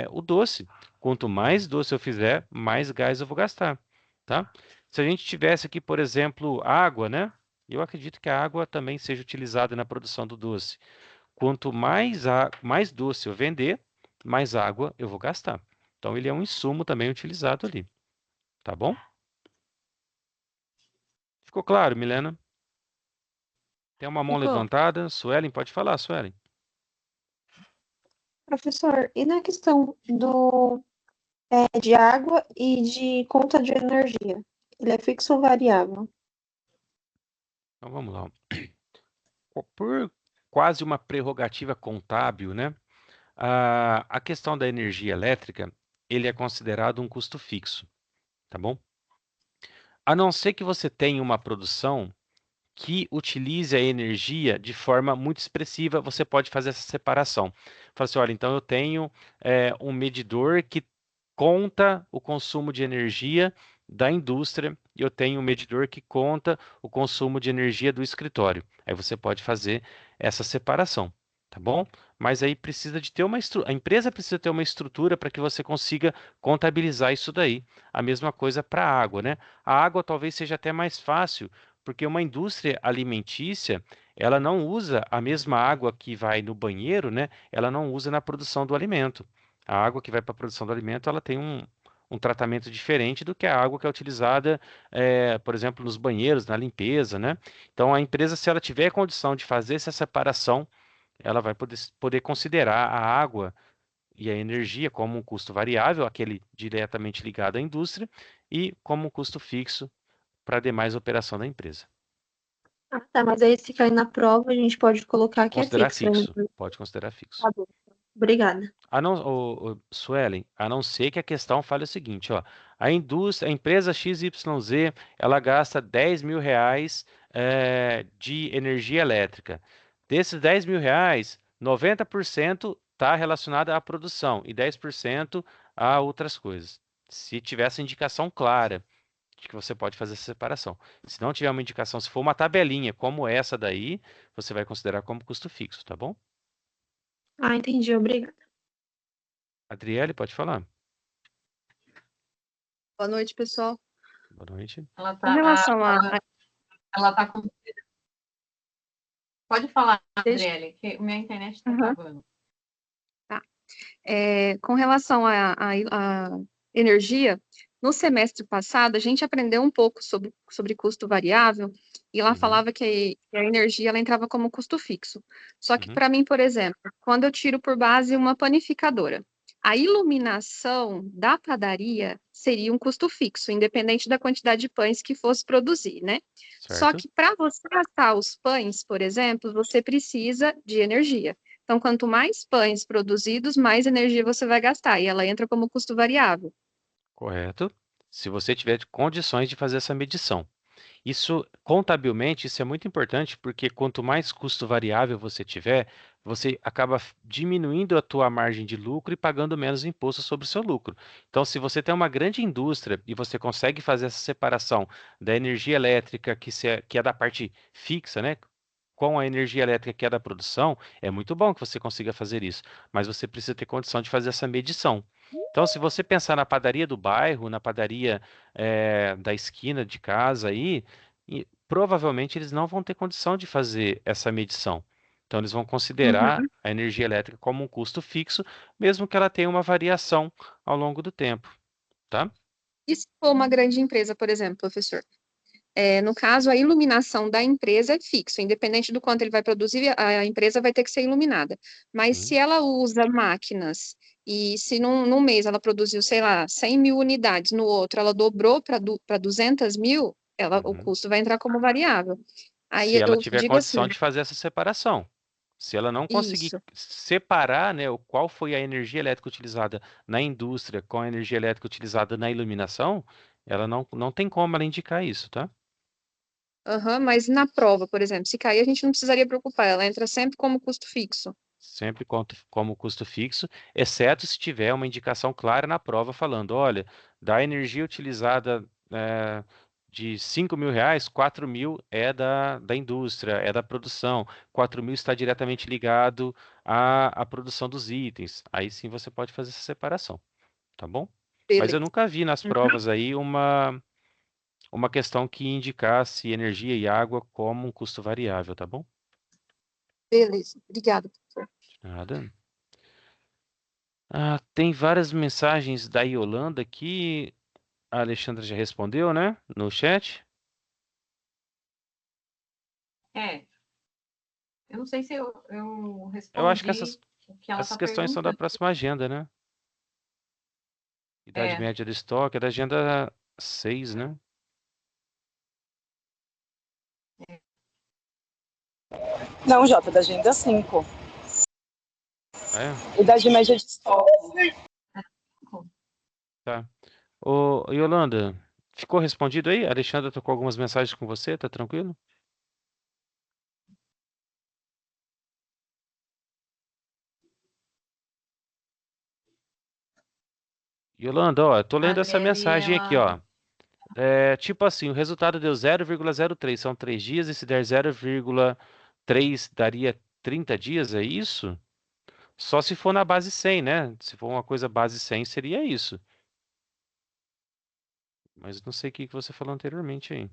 o doce. Quanto mais doce eu fizer, mais gás eu vou gastar, tá? Se a gente tivesse aqui, por exemplo, água, né? Eu acredito que a água também seja utilizada na produção do doce. Quanto mais doce eu vender, mais água eu vou gastar. Então, ele é um insumo também utilizado ali, tá bom? Ficou claro, Milena? Tem uma mão Ficou. levantada. Suelen, pode falar, Suelen. Professor, e na questão de água e de conta de energia? Ele é fixo ou variável? Então, vamos lá. Por quase uma prerrogativa contábil, né? A questão da energia elétrica, ele é considerado um custo fixo, tá bom? A não ser que você tenha uma produção que utilize a energia de forma muito expressiva, você pode fazer essa separação. Fala assim, olha, então eu tenho um medidor que conta o consumo de energia da indústria e eu tenho um medidor que conta o consumo de energia do escritório. Aí você pode fazer essa separação, tá bom? Mas aí precisa de ter a empresa precisa ter uma estrutura para que você consiga contabilizar isso daí. A mesma coisa para a água, né? A água talvez seja até mais fácil, porque uma indústria alimentícia, ela não usa a mesma água que vai no banheiro, né? Ela não usa na produção do alimento. A água que vai para a produção do alimento, ela tem um tratamento diferente do que a água que é utilizada, por exemplo, nos banheiros, na limpeza, né? Então, a empresa, se ela tiver condição de fazer essa separação, ela vai poder considerar a água e a energia como um custo variável, aquele diretamente ligado à indústria, e como um custo fixo para a demais operação da empresa. Ah, tá, mas aí se cair na prova, a gente pode colocar que é Considerar fixo, né? fixo, pode considerar fixo. Tá bom. Obrigada. Suelen, a não ser que a questão fale o seguinte, ó, a empresa XYZ, ela gasta R$ 10.000 de energia elétrica. Desses R$ 10.000, 90% está relacionado à produção e 10% a outras coisas. Se tiver essa indicação clara de que você pode fazer essa separação. Se não tiver uma indicação, se for uma tabelinha como essa daí, você vai considerar como custo fixo, tá bom? Ah, entendi, obrigada. Adriele, pode falar. Boa noite, pessoal. Boa noite. Ela Com tá, relação ela tá com. Pode falar, Deixa- Adriele, que minha internet está Aham. travando. Com relação à energia, no semestre passado, a gente aprendeu um pouco sobre custo variável, e lá Uhum. falava que a energia ela entrava como custo fixo. Só que, Uhum. para mim, por exemplo, quando eu tiro por base uma panificadora, a iluminação da padaria seria um custo fixo, independente da quantidade de pães que fosse produzir, né? Só Certo? que para você assar os pães, por exemplo, você precisa de energia. Então, quanto mais pães produzidos, mais energia você vai gastar, e ela entra como custo variável. Correto. Se você tiver condições de fazer essa medição. Isso, contabilmente, isso é muito importante porque quanto mais custo variável você tiver, você acaba diminuindo a tua margem de lucro e pagando menos imposto sobre o seu lucro. Então, se você tem uma grande indústria e você consegue fazer essa separação da energia elétrica que é da parte fixa, né? Com a energia elétrica que é da produção, é muito bom que você consiga fazer isso, mas você precisa ter condição de fazer essa medição. Então, se você pensar na padaria do bairro, na padaria da esquina de casa aí, provavelmente eles não vão ter condição de fazer essa medição. Então, eles vão considerar Uhum. a energia elétrica como um custo fixo, mesmo que ela tenha uma variação ao longo do tempo, tá? E se for uma grande empresa, por exemplo, professor? No caso, a iluminação da empresa é fixo, independente do quanto ele vai produzir, a empresa vai ter que ser iluminada. Mas se Sim. ela usa máquinas e se num mês ela produziu, sei lá, 100 mil unidades, no outro ela dobrou para 200 mil, o Uhum. custo vai entrar como variável. Se Aí ela eu tiver digo assim, condição de fazer essa separação. Se ela não conseguir isso. separar, né, qual foi a energia elétrica utilizada na indústria com a energia elétrica utilizada na iluminação, ela não tem como ela indicar isso, tá? Aham, mas na prova, por exemplo, se cair, a gente não precisaria preocupar, ela entra sempre como custo fixo. Sempre como custo fixo, exceto se tiver uma indicação clara na prova falando, olha, da energia utilizada de R$ 5.000, 4.000 é da indústria, é da produção, 4.000 está diretamente ligado à produção dos itens. Aí sim você pode fazer essa separação, tá bom? Mas eu Beleza. nunca vi nas Uhum. provas aí uma questão que indicasse energia e água como um custo variável, tá bom? Beleza. Obrigada, professor. Nada. Ah, tem várias mensagens da Yolanda aqui. A Alexandra já respondeu, né? No chat. É, eu não sei se eu Eu acho que respondi o que ela essas está questões são da perguntando. próxima agenda, né? Idade É, média do estoque, é da agenda 6, né? Não, Jota, da agenda 5. É, Idade média de estoque. tá. Ô, Yolanda, ficou respondido aí? A Alexandra tocou algumas mensagens com você, tá tranquilo? Yolanda, ó, eu tô a lendo essa Deli, mensagem aqui, ela. ó. É, tipo assim, o resultado deu 0,03, são 3 dias, e se der 0,3 daria 30 dias, é isso? Só se for na base 100, né? Se for uma coisa base 100, seria isso. Mas não sei o que que você falou anteriormente aí.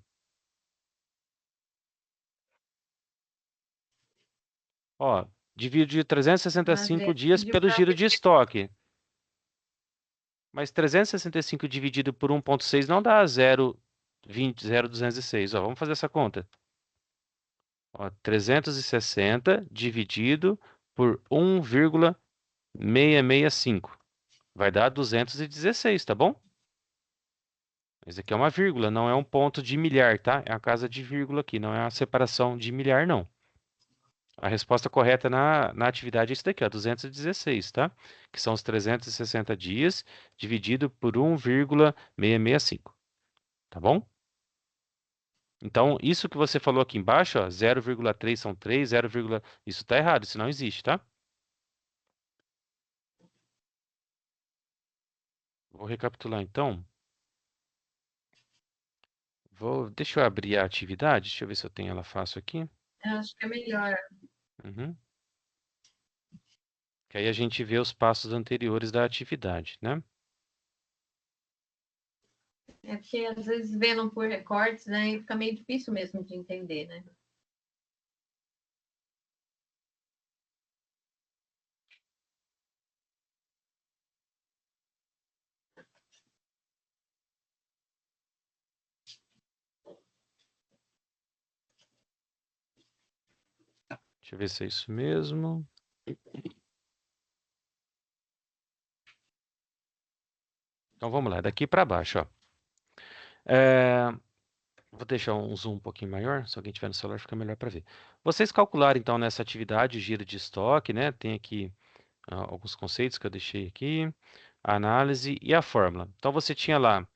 Ó, divide Mas 365 ele dias pediu pelo para giro de estoque. Mas 365 dividido por 1,6 não dá 0,20, 0,206. Ó, vamos fazer essa conta. Ó, 360 dividido por 1,665. Vai dar 216, tá bom? Esse aqui é uma vírgula, não é um ponto de milhar, tá? É a casa de vírgula aqui, não é a separação de milhar, não. A resposta correta na atividade é isso daqui, ó, 216, tá? Que são os 360 dias dividido por 1,665, tá bom? Então, isso que você falou aqui embaixo, ó, 0,3 são 3, 0, isso tá errado, isso não existe, tá? Vou recapitular então. Deixa eu abrir a atividade, deixa eu ver se eu tenho ela fácil aqui. eu acho que é melhor. Uhum. Que aí a gente vê os passos anteriores da atividade, né? É porque às vezes vendo por recortes, né, fica meio difícil mesmo de entender, né? Deixa eu ver se é isso mesmo. Então vamos lá, daqui para baixo, ó. Vou deixar um zoom um pouquinho maior, se alguém tiver no celular fica melhor para ver. Vocês calcularam então nessa atividade o giro de estoque, né? Tem aqui alguns conceitos que eu deixei aqui, a análise e a fórmula. Então você tinha lá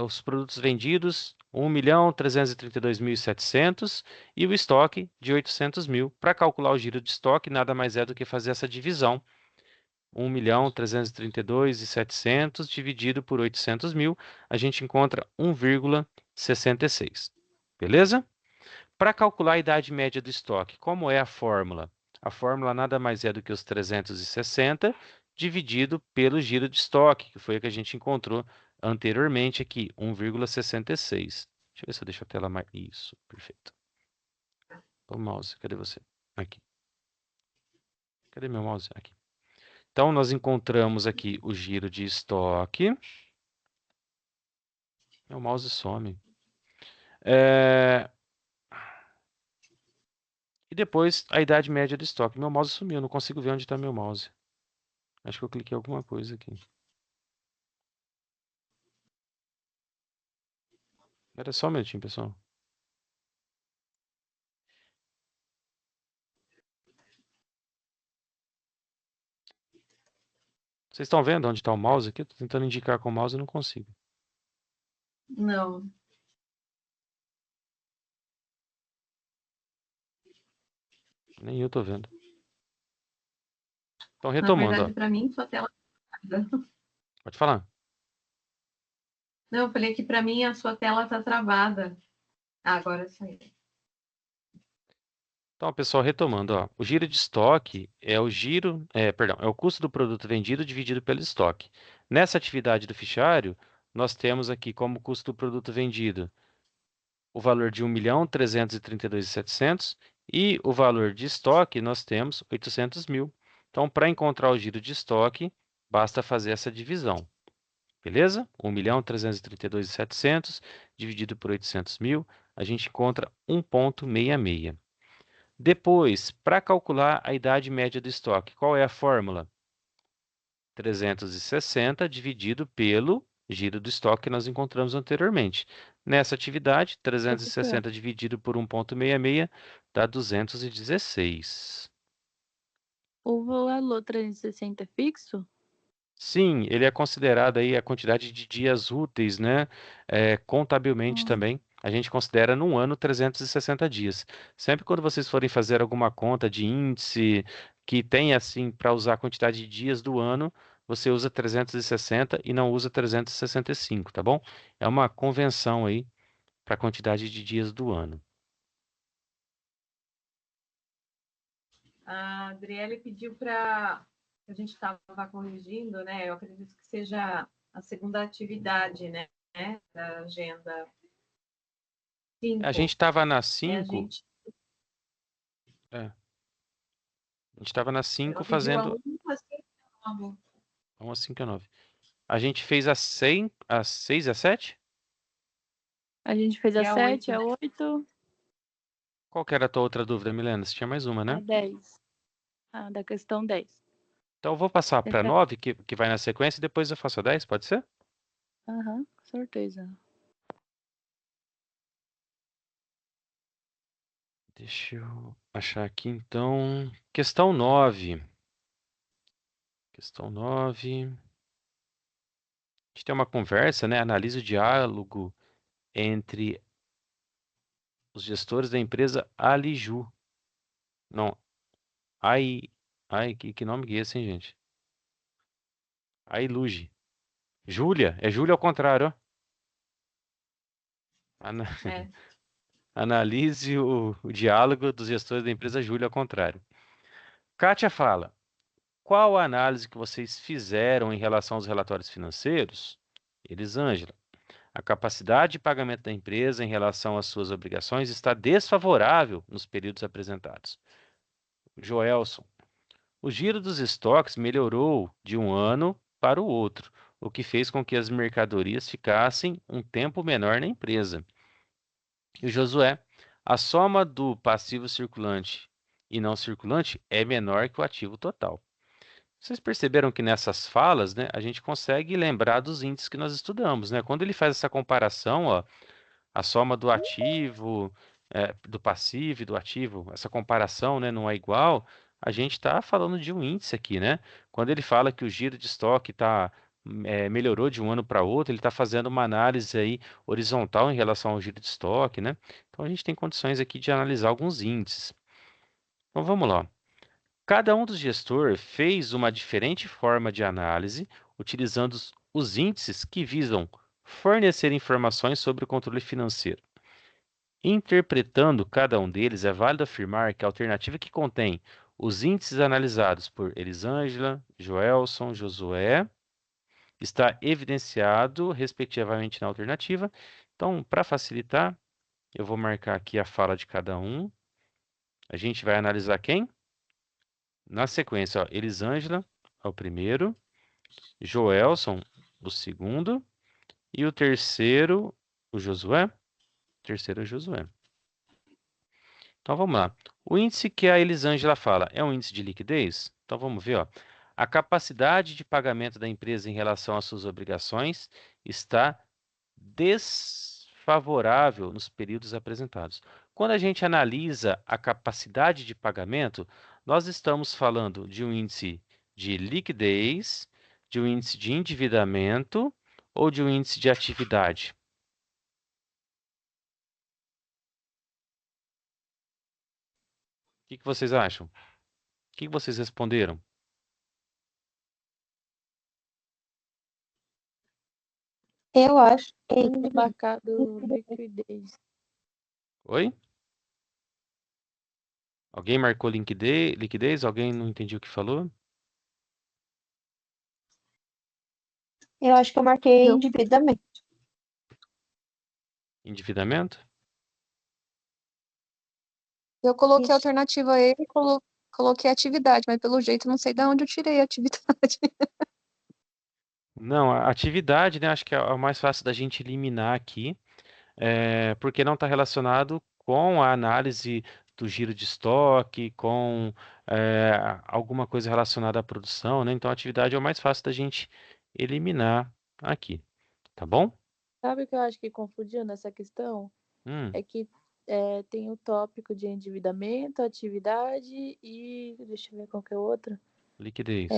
os produtos vendidos, 1.332.700 e o estoque de 800 mil. Para calcular o giro de estoque, nada mais é do que fazer essa divisão. 1.332.700 dividido por 800 mil, a gente encontra 1,66. Beleza? Para calcular a idade média do estoque, como é a fórmula? A fórmula nada mais é do que os 360 dividido pelo giro de estoque, que foi a que a gente encontrou anteriormente aqui, 1,66. Deixa eu ver se eu deixo a tela mais... Isso, perfeito. O mouse, cadê você? Aqui. Cadê meu mouse? Aqui. Então, nós encontramos aqui o giro de estoque. Meu mouse some. E depois a idade média do estoque. Meu mouse sumiu, não consigo ver onde está meu mouse. Acho que eu cliquei em alguma coisa aqui. Era só um minutinho, pessoal. Vocês estão vendo onde está o mouse aqui? Estou tentando indicar com o mouse e não consigo. Não. Nem eu estou vendo. Então, Na retomando, verdade, ó. para mim, sua tela tá travada. Pode falar. Não, eu falei que para mim a sua tela está travada. Ah, agora saiu. Então, pessoal, retomando, ó, o giro de estoque é o giro, perdão, é o custo do produto vendido dividido pelo estoque. Nessa atividade do fichário, nós temos aqui como custo do produto vendido o valor de 1.332.700 e o valor de estoque nós temos 800 mil. Então, para encontrar o giro de estoque, basta fazer essa divisão. Beleza? 1.332.700 dividido por 800 mil, a gente encontra 1,66. Depois, para calcular a idade média do estoque, qual é a fórmula? 360 dividido pelo giro do estoque que nós encontramos anteriormente. Nessa atividade, 360 dividido por 1,66 dá 216. O valor 360 é fixo? Sim, ele é considerado aí a quantidade de dias úteis, né? Contabilmente também. A gente considera num ano 360 dias. Sempre quando vocês forem fazer alguma conta de índice que tem assim para usar a quantidade de dias do ano, você usa 360 e não usa 365, tá bom? É uma convenção aí para a quantidade de dias do ano. A Adriele pediu para a gente estava corrigindo, né? Eu acredito que seja a segunda atividade, né? Da agenda 5. A gente estava na A 5, gente, a gente estava na 5 ela pediu a fazendo 1, a 5 e a 9. a 5 e a 9. A gente fez a 100, a 6 e a 7? A gente fez E a a 7, 8, a né? 8, Qual que era a tua outra dúvida, Milena? Você tinha mais uma, a né? 10. Ah, da questão 10. Então eu vou passar para Essa- 9, que vai na sequência, e depois eu faço a 10, pode ser? Aham, com certeza. Deixa eu achar aqui, então. Questão 9. Questão 9. A gente tem uma conversa, né? Analise o diálogo entre os gestores da empresa Aliju. Não, Ai... Ai, que nome que é esse, hein, gente? Ailuge. Júlia? É Júlia ao contrário, ó. Ana- É. Analise o diálogo dos gestores da empresa Júlia ao contrário. Kátia fala: qual a análise que vocês fizeram em relação aos relatórios financeiros? Elisângela: a capacidade de pagamento da empresa em relação às suas obrigações está desfavorável nos períodos apresentados. Joelson: o giro dos estoques melhorou de um ano para o outro, o que fez com que as mercadorias ficassem um tempo menor na empresa. E o Josué: a soma do passivo circulante e não circulante é menor que o ativo total. Vocês perceberam que nessas falas, né, a gente consegue lembrar dos índices que nós estudamos, né? Quando ele faz essa comparação, ó, a soma do ativo, do passivo e do ativo, essa comparação, né, não é igual, a gente está falando de um índice aqui, né? Quando ele fala que o giro de estoque está melhorou de um ano para outro, ele está fazendo uma análise aí horizontal em relação ao giro de estoque, né? Então a gente tem condições aqui de analisar alguns índices. Então vamos lá. Cada um dos gestores fez uma diferente forma de análise, utilizando os índices que visam fornecer informações sobre o controle financeiro. Interpretando cada um deles, é válido afirmar que a alternativa que contém os índices analisados por Elisângela, Joelson, Josué, está evidenciado, respectivamente, na alternativa. Então, para facilitar, eu vou marcar aqui a fala de cada um. A gente vai analisar quem? Na sequência, ó, Elisângela é o primeiro, Joelson, o segundo, e o terceiro, o Josué. O terceiro é o Josué. Então vamos lá. O índice que a Elisângela fala é um índice de liquidez? Então vamos ver, ó. A capacidade de pagamento da empresa em relação às suas obrigações está desfavorável nos períodos apresentados. Quando a gente analisa a capacidade de pagamento, nós estamos falando de um índice de liquidez, de um índice de endividamento ou de um índice de atividade? O que vocês acham? O que vocês responderam? Eu acho que Marcado liquidez. Oi? Alguém marcou liquidez? Alguém não entendi o que falou? eu acho que eu marquei Eu. endividamento. Endividamento? Eu coloquei a Isso. alternativa E e coloquei atividade, mas pelo jeito não sei de onde eu tirei a atividade. Não, a atividade, né? Acho que é o mais fácil da gente eliminar aqui, porque não está relacionado com a análise do giro de estoque, com alguma coisa relacionada à produção, né? Então, a atividade é o mais fácil da gente eliminar aqui, tá bom? Sabe o que eu acho que confundiu nessa questão? Hum, É que tem o tópico de endividamento, atividade e. Deixa eu ver qual que é o outro. liquidez.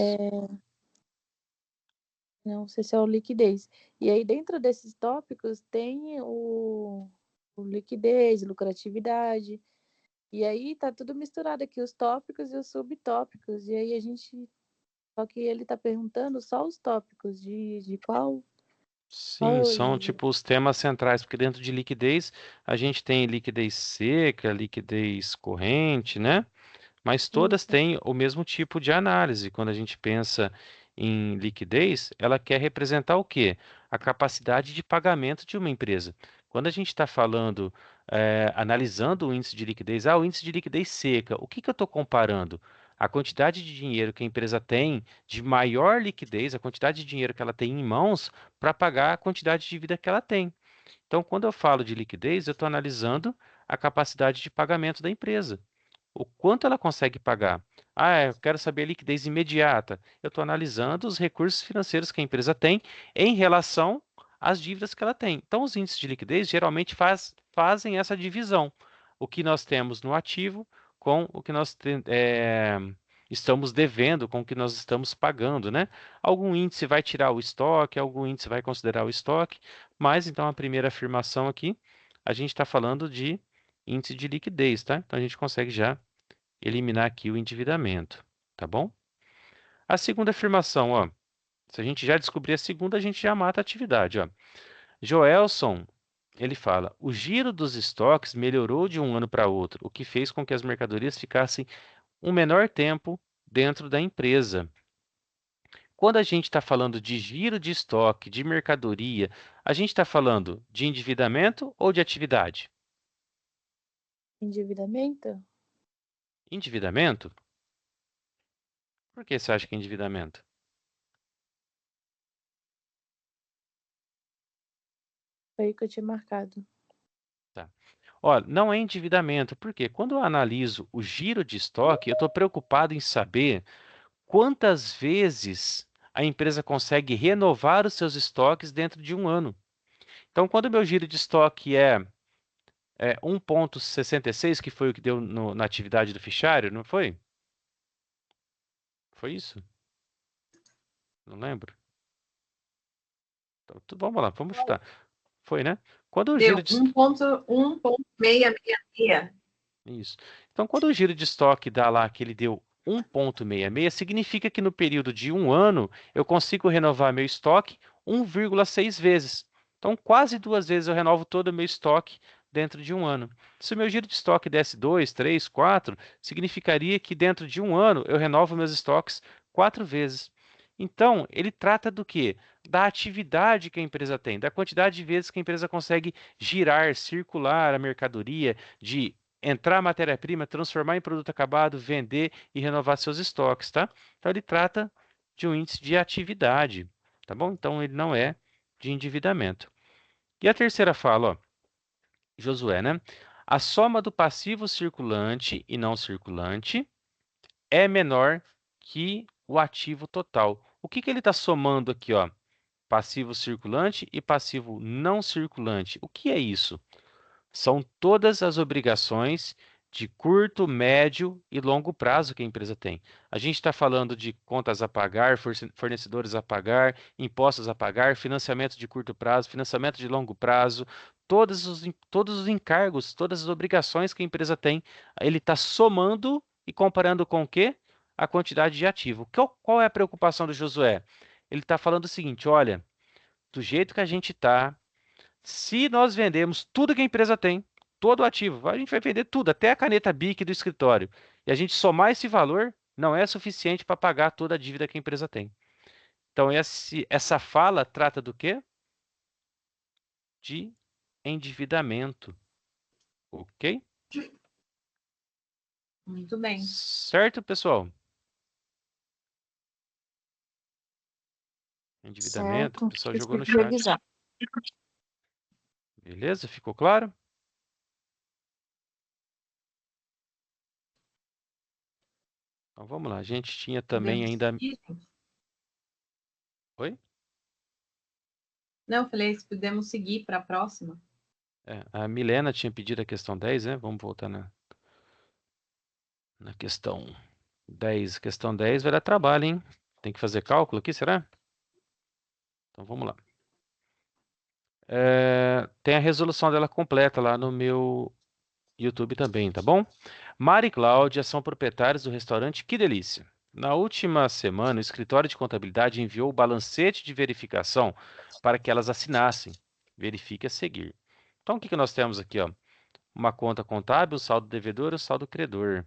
Não sei se é o liquidez. E aí, dentro desses tópicos, tem o liquidez, lucratividade. E aí tá tudo misturado aqui, os tópicos e os subtópicos. E aí a gente. Só que ele tá perguntando só os tópicos de qual Sim, é o são livro. tipo os temas centrais, porque dentro de liquidez a gente tem liquidez seca, liquidez corrente, né? Mas todas Isso. têm o mesmo tipo de análise. Quando a gente pensa em liquidez, ela quer representar o quê? A capacidade de pagamento de uma empresa. Quando a gente está falando, analisando o índice de liquidez, o índice de liquidez seca, o que que eu estou comparando? A quantidade de dinheiro que a empresa tem de maior liquidez, a quantidade de dinheiro que ela tem em mãos para pagar a quantidade de dívida que ela tem. Então, quando eu falo de liquidez, eu estou analisando a capacidade de pagamento da empresa. O quanto ela consegue pagar? Eu quero saber a liquidez imediata. Eu estou analisando os recursos financeiros que a empresa tem em relação às dívidas que ela tem. Então, os índices de liquidez geralmente fazem essa divisão. O que nós temos no ativo com o que nós estamos devendo, com o que nós estamos pagando, né? Algum índice vai tirar o estoque, algum índice vai considerar o estoque, mas então a primeira afirmação aqui, a gente está falando de índice de liquidez, tá? Então a gente consegue já eliminar aqui o endividamento, tá bom? A segunda afirmação, ó, se a gente já descobrir a segunda, a gente já mata a atividade, ó. Joelson, ele fala: o giro dos estoques melhorou de um ano para outro, o que fez com que as mercadorias ficassem um menor tempo dentro da empresa. Quando a gente está falando de giro de estoque, de mercadoria, a gente está falando de endividamento ou de atividade? Endividamento? Endividamento? Por que você acha que é endividamento? Foi o que eu tinha marcado. Tá. Olha, não é endividamento, porque quando eu analiso o giro de estoque, eu estou preocupado em saber quantas vezes a empresa consegue renovar os seus estoques dentro de um ano. Então, quando o meu giro de estoque é 1,66, que foi o que deu na atividade do fichário, não foi? Foi isso? Não lembro. Então, vamos lá, vamos chutar. Foi, né? Quando o Deu giro de 1,666. Isso. Então, quando o giro de estoque dá lá que ele deu 1,66, significa que no período de um ano eu consigo renovar meu estoque 1,6 vezes. Então, quase 2 vezes eu renovo todo o meu estoque dentro de um ano. Se o meu giro de estoque desse 2, 3, 4, significaria que dentro de um ano eu renovo meus estoques 4 vezes. Então, ele trata do quê? Da atividade que a empresa tem, da quantidade de vezes que a empresa consegue girar, circular a mercadoria, de entrar matéria-prima, transformar em produto acabado, vender e renovar seus estoques, tá? Então ele trata de um índice de atividade, tá bom? Então ele não é de endividamento. E a terceira fala, ó, Josué, né? A soma do passivo circulante e não circulante é menor que o ativo total. O que que ele está somando aqui, ó? Passivo circulante e passivo não circulante. O que é isso? São todas as obrigações de curto, médio e longo prazo que a empresa tem. A gente está falando de contas a pagar, fornecedores a pagar, impostos a pagar, financiamento de curto prazo, financiamento de longo prazo, todos os encargos, todas as obrigações que a empresa tem. Ele está somando e comparando com o quê? A quantidade de ativo. Qual é a preocupação do Josué? Ele está falando o seguinte: olha, do jeito que a gente está, se nós vendemos tudo que a empresa tem, todo o ativo, a gente vai vender tudo, até a caneta BIC do escritório, e a gente somar esse valor, não é suficiente para pagar toda a dívida que a empresa tem. Então, essa fala trata do quê? De endividamento. Ok? Muito bem. Certo, pessoal? Endividamento, o Certo. pessoal jogou no Preciso chat. revisar. Beleza? Ficou claro? Então vamos lá. A gente tinha também Podemos ainda. seguir, gente? Oi? Não, eu falei, se podemos seguir para a próxima. A Milena tinha pedido a questão 10, né? Vamos voltar na questão 10. Questão 10 vai dar trabalho, hein? Tem que fazer cálculo aqui, será? Então vamos lá. Tem a resolução dela completa lá no meu YouTube também, tá bom? Mari e Cláudia são proprietários do restaurante Que Delícia. Na última semana, o escritório de contabilidade enviou o balancete de verificação para que elas assinassem. Verifique a seguir. Então, o que que nós temos aqui, ó? Uma conta contábil, o saldo devedor e o saldo credor.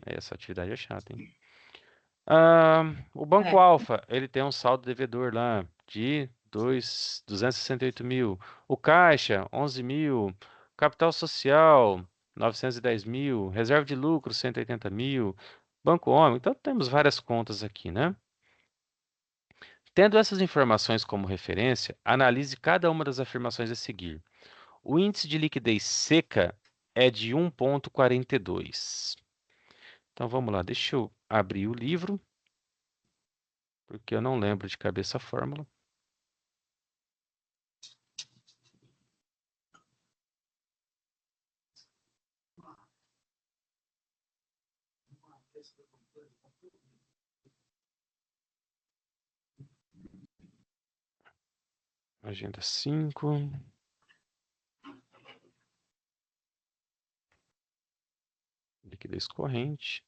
Essa atividade é chata, hein? O Banco É. Alfa, ele tem um saldo devedor lá de 268 mil. O Caixa, 11 mil. Capital Social, 910 mil. Reserva de lucro, 180 mil. Banco Homem. Então, temos várias contas aqui, né? Tendo essas informações como referência, analise cada uma das afirmações a seguir. O índice de liquidez seca é de 1,42. Então, vamos lá. Deixa eu abrir o livro, porque eu não lembro de cabeça a fórmula. Agenda 5. Liquidez corrente.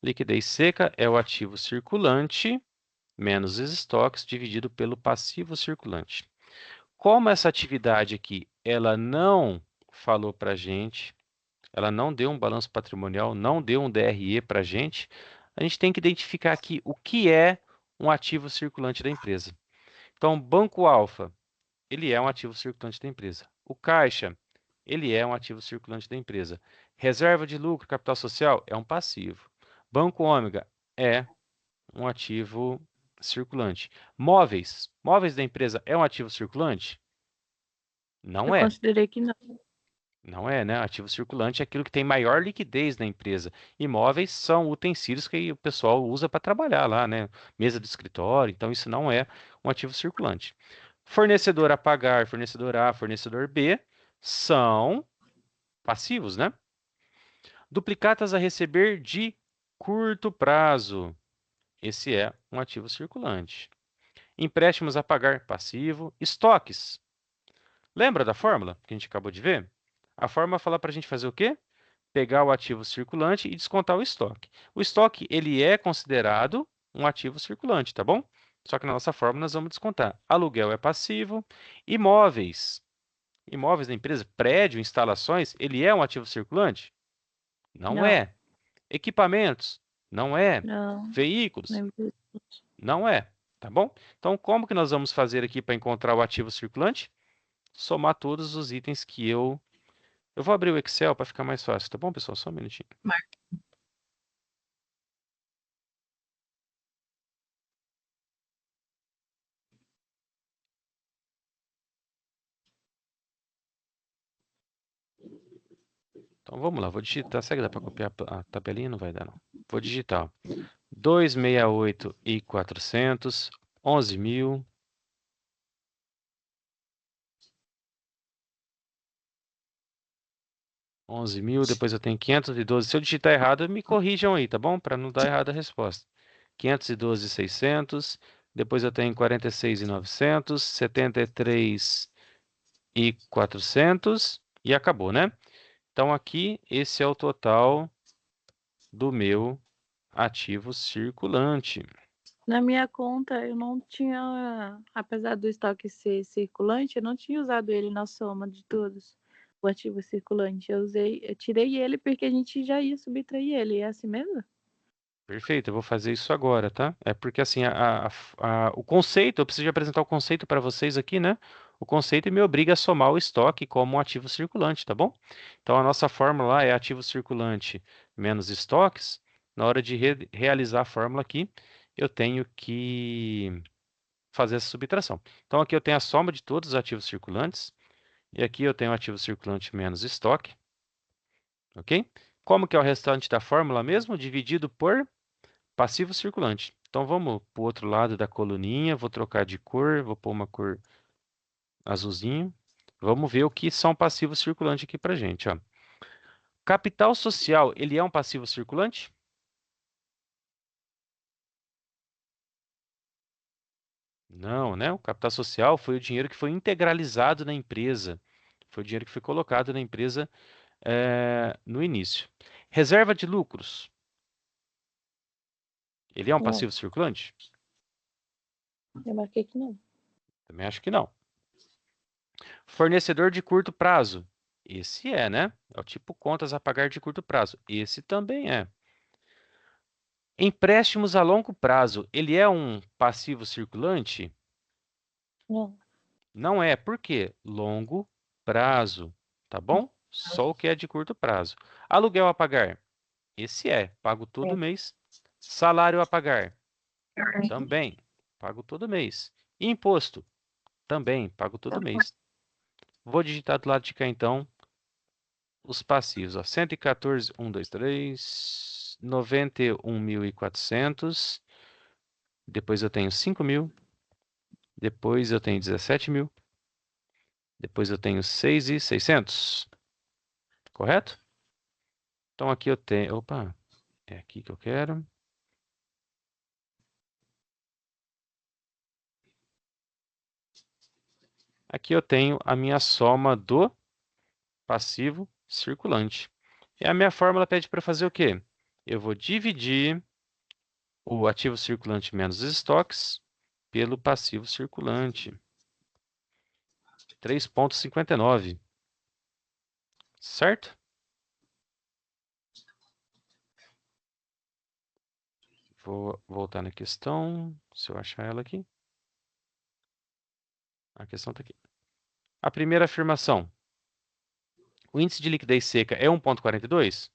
Liquidez seca é o ativo circulante menos os estoques dividido pelo passivo circulante. Como essa atividade aqui, ela não falou para a gente, ela não deu um balanço patrimonial, não deu um DRE para a gente tem que identificar aqui o que é um ativo circulante da empresa. Então, Banco Alfa, ele é um ativo circulante da empresa. O Caixa, ele é um ativo circulante da empresa. Reserva de lucro, capital social, é um passivo. Banco Ômega é um ativo circulante. Móveis da empresa é um ativo circulante? Não Eu é. considerei que não. Não é, né? Ativo circulante é aquilo que tem maior liquidez na empresa. Imóveis são utensílios que o pessoal usa para trabalhar lá, né? Mesa do escritório, então isso não é um ativo circulante. Fornecedor a pagar, fornecedor A, fornecedor B são passivos, né? Duplicatas a receber de curto prazo. Esse é um ativo circulante. Empréstimos a pagar, passivo. Estoques. Lembra da fórmula que a gente acabou de ver? A fórmula fala para a gente fazer o quê? Pegar o ativo circulante e descontar o estoque. O estoque, ele é considerado um ativo circulante, tá bom? Só que na nossa fórmula nós vamos descontar. Aluguel é passivo. Imóveis. Imóveis da empresa, prédio, instalações, ele é um ativo circulante? Não Não. é. Equipamentos? Não é. Não. Veículos? Nem vi. Não é. Tá bom? Então, como que nós vamos fazer aqui para encontrar o ativo circulante? Somar todos os itens que eu vou abrir o Excel para ficar mais fácil, tá bom, pessoal? Só um minutinho. Então, vamos lá. Vou digitar. Será que dá para copiar a tabelinha? Não vai dar, não. Vou digitar. 268.400, 11.000. 11.000, depois eu tenho 512. Se eu digitar errado, me corrijam aí, tá bom? Para não dar errada a resposta. 512.600, depois eu tenho 46.900, 73.400 e acabou, né? Então aqui, esse é o total do meu ativo circulante. Na minha conta, eu não tinha, apesar do estoque ser circulante, eu não tinha usado ele na soma de todos, o ativo circulante. Eu tirei ele porque a gente já ia subtrair ele. É assim mesmo? Perfeito, eu vou fazer isso agora, tá? É porque assim, o conceito, eu preciso apresentar o conceito para vocês aqui, né? O conceito me obriga a somar o estoque como um ativo circulante, tá bom? Então a nossa fórmula lá é ativo circulante menos estoques. Na hora de realizar a fórmula aqui, eu tenho que fazer essa subtração. Então aqui eu tenho a soma de todos os ativos circulantes, e aqui eu tenho o ativo circulante menos estoque, ok? Como que é o restante da fórmula mesmo? Dividido por passivo circulante. Então vamos para o outro lado da coluninha, vou trocar de cor, vou pôr uma cor azulzinho. Vamos ver o que são passivos circulantes aqui para gente, ó. Capital social, ele é um passivo circulante? Não, né? O capital social foi o dinheiro que foi integralizado na empresa. Foi o dinheiro que foi colocado na empresa no início. Reserva de lucros, ele é um Não, passivo circulante? eu marquei que não. Também acho que não. Fornecedor de curto prazo. Esse é, né? É o tipo contas a pagar de curto prazo. Esse também é. Empréstimos a longo prazo. Ele é um passivo circulante? Não. Não é. Por quê? Longo prazo. Tá bom? Só o que é de curto prazo. Aluguel a pagar. Esse é. Pago todo mês. Salário a pagar. Também. Pago todo mês. Imposto. Também. Pago todo mês. Vou digitar do lado de cá, então, os passivos, ó, 114, 1, 2, 3, 91.400, depois eu tenho 5.000, depois eu tenho 17.000, depois eu tenho 6.600, correto? Então aqui eu tenho, opa, é aqui que eu quero. Aqui eu tenho a minha soma do passivo circulante. E a minha fórmula pede para fazer o quê? Eu vou dividir o ativo circulante menos os estoques pelo passivo circulante. 3,59. Certo? Vou voltar na questão, se eu achar ela aqui. A questão está aqui. A primeira afirmação. O índice de liquidez seca é 1,42?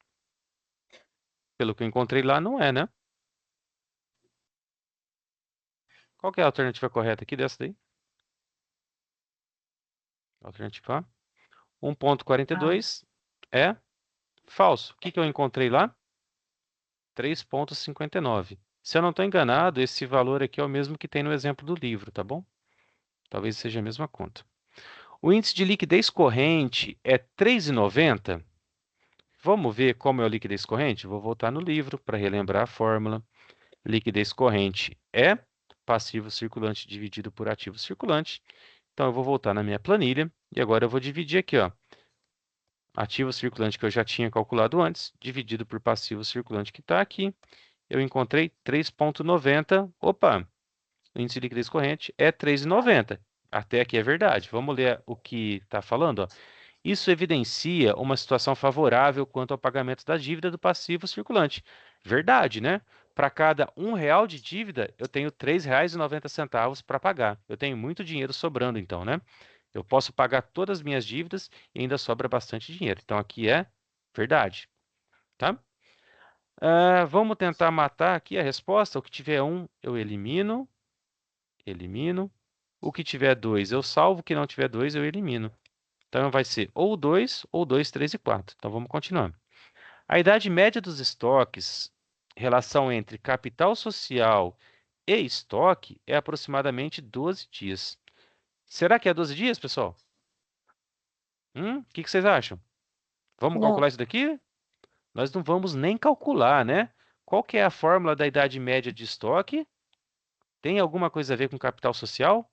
Pelo que eu encontrei lá, não é, né? Qual que é a alternativa correta aqui dessa daí? Alternativa A. 1,42 é falso. O que que eu encontrei lá? 3,59. Se eu não estou enganado, esse valor aqui é o mesmo que tem no exemplo do livro, tá bom? Talvez seja a mesma conta. O índice de liquidez corrente é 3,90? Vamos ver como é a liquidez corrente? Vou voltar no livro para relembrar a fórmula. Liquidez corrente é passivo circulante dividido por ativo circulante. Então, eu vou voltar na minha planilha e agora eu vou dividir aqui, ó. Ativo circulante que eu já tinha calculado antes, dividido por passivo circulante que está aqui. Eu encontrei 3,90. Opa, o índice de liquidez corrente é 3,90. Até aqui é verdade. Vamos ler o que está falando, ó. Isso evidencia uma situação favorável quanto ao pagamento da dívida do passivo circulante. Verdade, né? Para cada R$ 1 de dívida, eu tenho R$ 3,90 para pagar. Eu tenho muito dinheiro sobrando, então, né? Eu posso pagar todas as minhas dívidas e ainda sobra bastante dinheiro. Então, aqui é verdade, tá? Vamos tentar matar aqui a resposta. O que tiver 1, eu elimino. Elimino. O que tiver 2, eu salvo. O que não tiver 2, eu elimino. Então, vai ser ou 2, ou 2, 3 e 4. Então, vamos continuar. A idade média dos estoques, relação entre capital social e estoque, é aproximadamente 12 dias. Será que é 12 dias, pessoal? O que vocês acham? Vamos Não. calcular isso daqui? Nós não vamos nem calcular, né? Qual que é a fórmula da idade média de estoque? Tem alguma coisa a ver com capital social?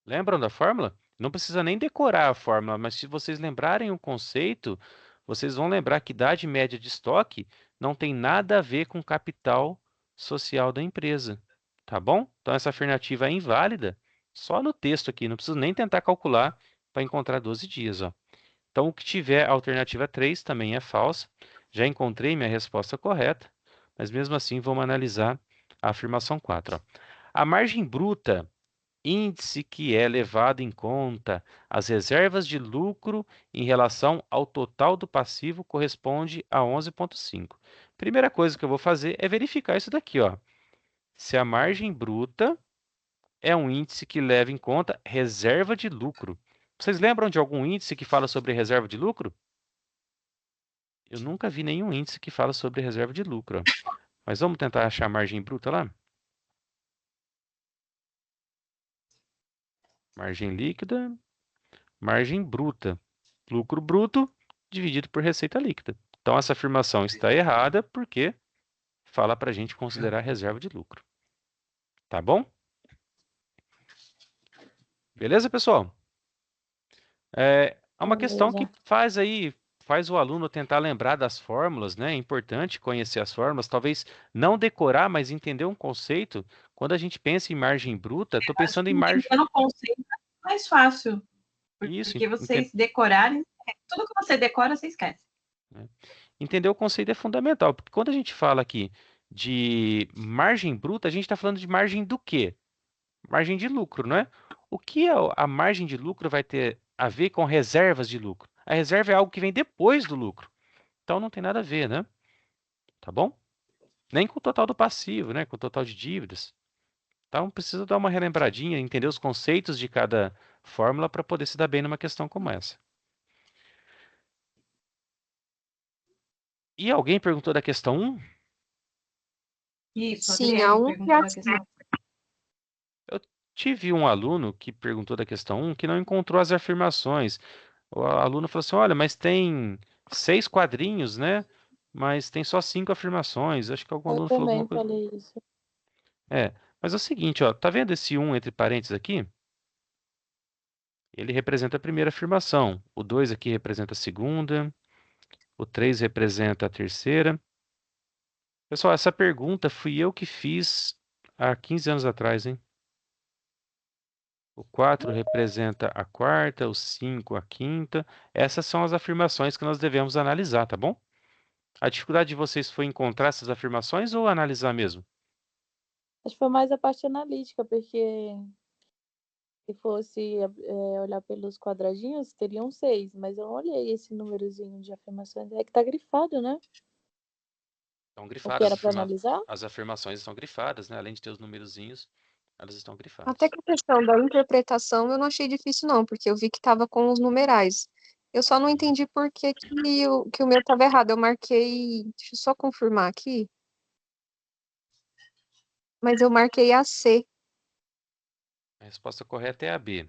Lembram da fórmula? Não precisa nem decorar a fórmula, mas se vocês lembrarem o conceito, vocês vão lembrar que idade média de estoque não tem nada a ver com capital social da empresa, tá bom? Então essa afirmativa é inválida só no texto aqui, não preciso nem tentar calcular para encontrar 12 dias, ó. Então o que tiver a alternativa 3 também é falsa. Já encontrei minha resposta correta, mas mesmo assim vamos analisar a afirmação 4, ó. A margem bruta, índice que é levado em conta as reservas de lucro em relação ao total do passivo, corresponde a 11,5. Primeira coisa que eu vou fazer é verificar isso daqui, ó. Se a margem bruta é um índice que leva em conta reserva de lucro. Vocês lembram de algum índice que fala sobre reserva de lucro? Eu nunca vi nenhum índice que fala sobre reserva de lucro, ó. Mas vamos tentar achar a margem bruta lá? Margem líquida, margem bruta. Lucro bruto dividido por receita líquida. Então, essa afirmação está errada porque fala para a gente considerar reserva de lucro. Tá bom? Beleza, pessoal? É uma questão que Beleza. faz o aluno tentar lembrar das fórmulas, né? É importante conhecer as fórmulas, talvez não decorar, mas entender um conceito. Quando a gente pensa em margem bruta, estou Acho pensando que em margem. entendendo o conceito é mais fácil, Isso, porque vocês decorarem, tudo que você decora, você esquece. entender o conceito é fundamental, porque quando a gente fala aqui de margem bruta, a gente está falando de margem do quê? Margem de lucro, não é? O que a margem de lucro vai ter a ver com reservas de lucro? A reserva é algo que vem depois do lucro. Então não tem nada a ver, né? Tá bom? Nem com o total do passivo, né? Com o total de dívidas. Então precisa dar uma relembradinha, entender os conceitos de cada fórmula para poder se dar bem numa questão como essa. E alguém perguntou da questão 1? Isso, a Sim, a Adriane 1 e perguntou a a questão. Eu tive um aluno que perguntou da questão 1 que não encontrou as afirmações. O aluno falou assim: olha, mas tem 6 quadrinhos, né? Mas tem só 5 afirmações. Acho que algum Eu aluno falou alguma também coisa. falei isso. Mas é o seguinte, ó, tá vendo esse 1 entre parênteses aqui? Ele representa a primeira afirmação. O 2 aqui representa a segunda. O 3 representa a terceira. Pessoal, essa pergunta fui eu que fiz há 15 anos atrás, hein? O 4 representa a quarta, o 5 a quinta. Essas são as afirmações que nós devemos analisar, tá bom? A dificuldade de vocês foi encontrar essas afirmações ou analisar mesmo? Acho que foi mais a parte analítica, porque se fosse olhar pelos quadradinhos, teriam 6, mas eu não olhei esse númerozinho de afirmações. É que tá grifado, né? Estão O que grifadas, era para analisar? as afirmações estão grifadas, né? Além de ter os numerozinhos, elas estão Até grifadas. que a questão da interpretação eu não achei difícil, não, porque eu vi que estava com os numerais. Eu só não entendi por que o meu estava errado. Eu marquei. Deixa eu só confirmar aqui. Mas eu marquei a C. A resposta correta é a B.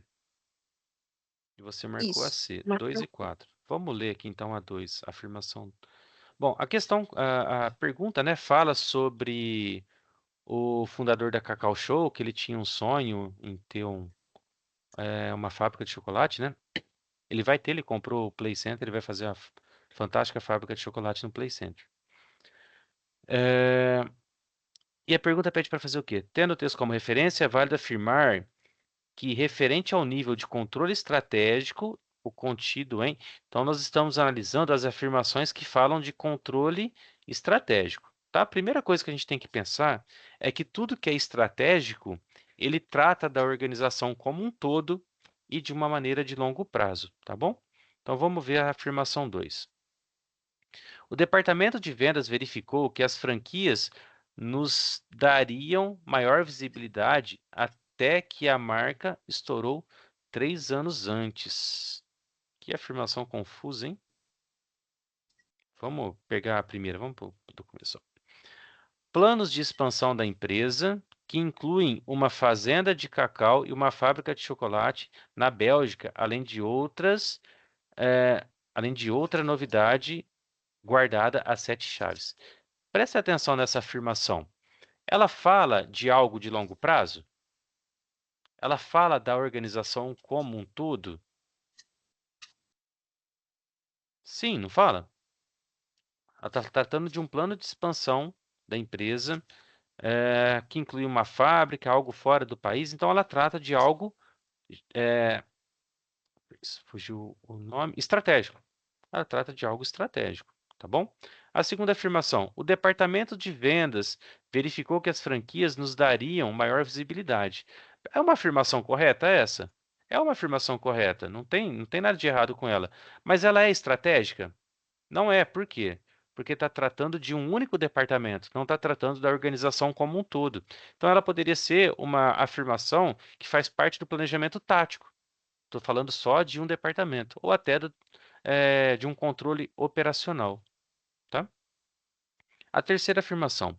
E você marcou a Isso. C, 2 Marquei. e 4. Vamos ler aqui então a 2, afirmação. Bom, a pergunta, né, fala sobre o fundador da Cacau Show, que ele tinha um sonho em ter uma fábrica de chocolate, né? Ele comprou o Play Center, ele vai fazer a fantástica fábrica de chocolate no Play Center. É, E a pergunta pede para fazer o quê? Tendo o texto como referência, é válido afirmar que, referente ao nível de controle estratégico, o contido em. Então, nós estamos analisando as afirmações que falam de controle estratégico. Tá? A primeira coisa que a gente tem que pensar é que tudo que é estratégico, ele trata da organização como um todo e de uma maneira de longo prazo, tá bom? Então, vamos ver a afirmação 2. O departamento de vendas verificou que as franquias nos dariam maior visibilidade até que a marca estourou 3 anos antes. Que afirmação confusa, hein? Vamos pegar a primeira, vamos do começo. Planos de expansão da empresa, que incluem uma fazenda de cacau e uma fábrica de chocolate na Bélgica, além de outra novidade guardada a 7 chaves. Preste atenção nessa afirmação. Ela fala de algo de longo prazo? Ela fala da organização como um todo? Sim, não fala? Ela está tratando de um plano de expansão da empresa, que inclui uma fábrica, algo fora do país. Então, ela trata de algo, fugiu o nome, estratégico. Ela trata de algo estratégico, tá bom? A segunda afirmação: o departamento de vendas verificou que as franquias nos dariam maior visibilidade. É uma afirmação correta essa? É uma afirmação correta, não tem nada de errado com ela. Mas ela é estratégica? Não é. Por quê? Porque está tratando de um único departamento, não está tratando da organização como um todo. Então, ela poderia ser uma afirmação que faz parte do planejamento tático. Estou falando só de um departamento, ou até de um controle operacional, tá? A terceira afirmação.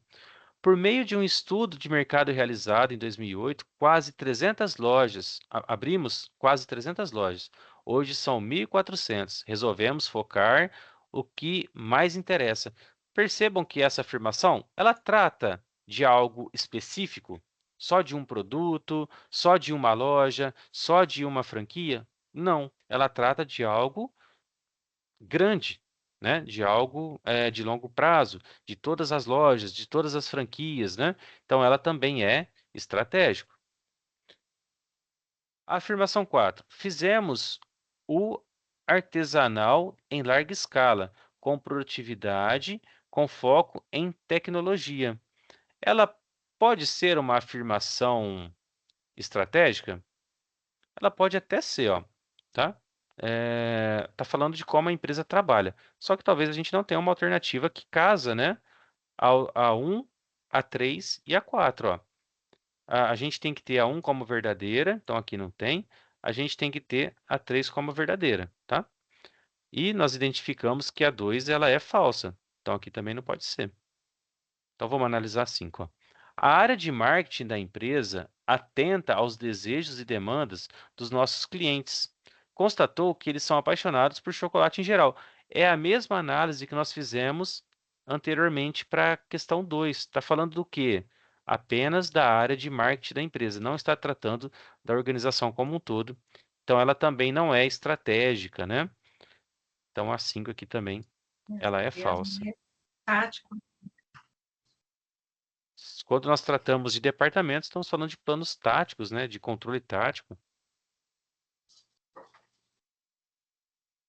Por meio de um estudo de mercado realizado em 2008, quase 300 lojas, abrimos quase 300 lojas. Hoje são 1.400. Resolvemos focar o que mais interessa. Percebam que essa afirmação, ela trata de algo específico, só de um produto, só de uma loja, só de uma franquia? Não, ela trata de algo grande, né? De algo de longo prazo, de todas as lojas, de todas as franquias, né? Então, ela também é estratégico. A afirmação 4. Fizemos o artesanal em larga escala, com produtividade, com foco em tecnologia. Ela pode ser uma afirmação estratégica? Ela pode até ser, ó, tá? Tá falando de como a empresa trabalha. Só que talvez a gente não tenha uma alternativa que casa, né? A 1, a 3 e a 4, ó. A gente tem que ter a 1 como verdadeira, então aqui não tem. A gente tem que ter a 3 como verdadeira, tá? E nós identificamos que a 2 ela é falsa. Então aqui também não pode ser. Então vamos analisar a 5, ó. A área de marketing da empresa atenta aos desejos e demandas dos nossos clientes. Constatou que eles são apaixonados por chocolate em geral. É a mesma análise que nós fizemos anteriormente para a questão 2. Está falando do quê? Apenas da área de marketing da empresa. Não está tratando da organização como um todo. Então, ela também não é estratégica, né? Então, a 5 aqui também, ela é falsa. Tático. Quando nós tratamos de departamentos, estamos falando de planos táticos, né? De controle tático.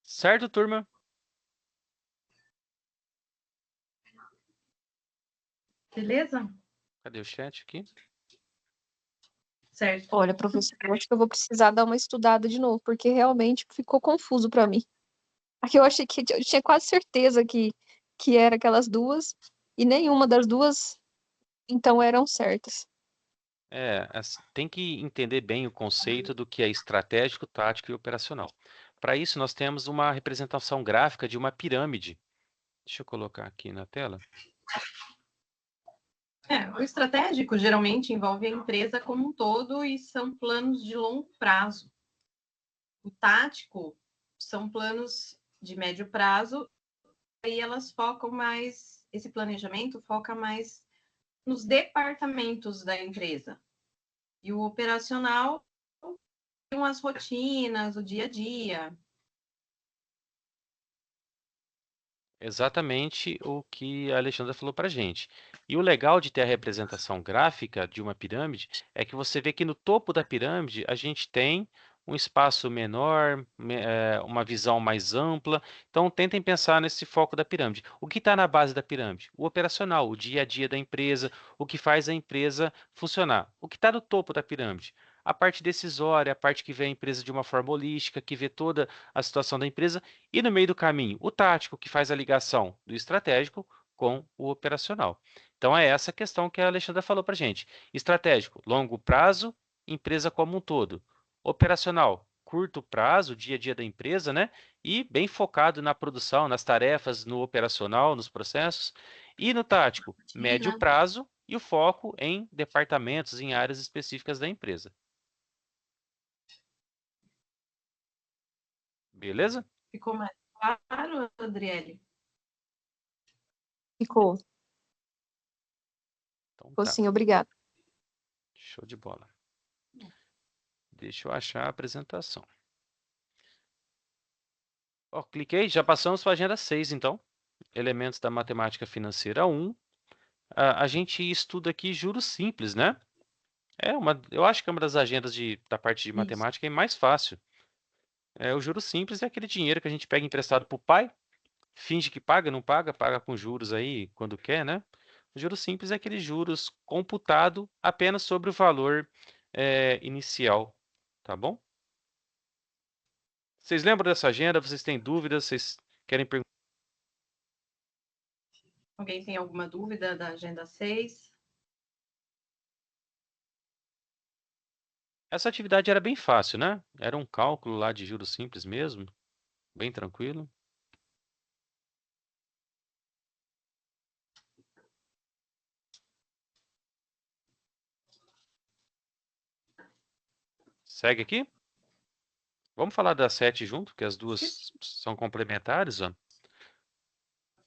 Certo, turma? Beleza? Cadê o chat aqui? Certo. Olha, professor, eu acho que eu vou precisar dar uma estudada de novo, porque realmente ficou confuso para mim. Aqui eu achei que eu tinha quase certeza que era aquelas duas, e nenhuma das duas, então, eram certas. Tem que entender bem o conceito do que é estratégico, tático e operacional. Para isso, nós temos uma representação gráfica de uma pirâmide. Deixa eu colocar aqui na tela. O estratégico geralmente envolve a empresa como um todo e são planos de longo prazo. O tático são planos de médio prazo aí elas focam mais, esse planejamento foca mais nos departamentos da empresa. E o operacional são as rotinas, o dia a dia. Exatamente o que a Alexandra falou para a gente. E o legal de ter a representação gráfica de uma pirâmide é que você vê que no topo da pirâmide a gente tem um espaço menor, uma visão mais ampla. Então, tentem pensar nesse foco da pirâmide. O que está na base da pirâmide? O operacional, o dia a dia da empresa, o que faz a empresa funcionar. O que está no topo da pirâmide? A parte decisória, a parte que vê a empresa de uma forma holística, que vê toda a situação da empresa. E no meio do caminho, o tático, que faz a ligação do estratégico com o operacional. Então, é essa questão que a Alexandra falou para a gente. Estratégico, longo prazo, empresa como um todo. Operacional, curto prazo, dia a dia da empresa, né? E bem focado na produção, nas tarefas, no operacional, nos processos. E no tático, médio Rotina. prazo e o foco em departamentos, em áreas específicas da empresa. Beleza? Ficou mais claro, Adriele? Ficou. Então Ficou tá, sim, obrigada. show de bola. Deixa eu achar a apresentação. Ó, cliquei, já passamos para a agenda 6, então. Elementos da matemática financeira 1. A gente estuda aqui juros simples, né? Eu acho que é uma das agendas da parte de Isso. matemática é mais fácil. O juro simples é aquele dinheiro que a gente pega emprestado para o pai, finge que paga, não paga, paga com juros aí quando quer, né? O juro simples é aquele juros computado apenas sobre o valor inicial, tá bom? Vocês lembram dessa agenda? Vocês têm dúvidas? Vocês querem perguntar? Alguém tem alguma dúvida da agenda 6? Essa atividade era bem fácil, né? Era um cálculo lá de juros simples mesmo, bem tranquilo. Segue aqui. Vamos falar das 7 junto, que as duas são complementares, ó.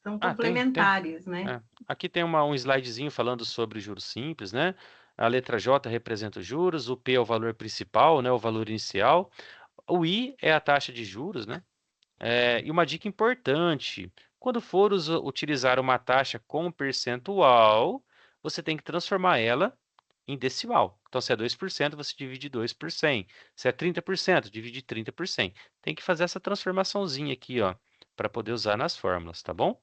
São Ah, complementares, né? aqui tem um slidezinho falando sobre juros simples, né? A letra J representa os juros, o P é o valor principal, né? O valor inicial. O I é a taxa de juros, né? E uma dica importante: quando for utilizar uma taxa com percentual, você tem que transformar ela em decimal. Então, se é 2%, você divide 2 por 100. Se é 30%, divide 30 por 100. Tem que fazer essa transformaçãozinha aqui, ó, para poder usar nas fórmulas, tá bom?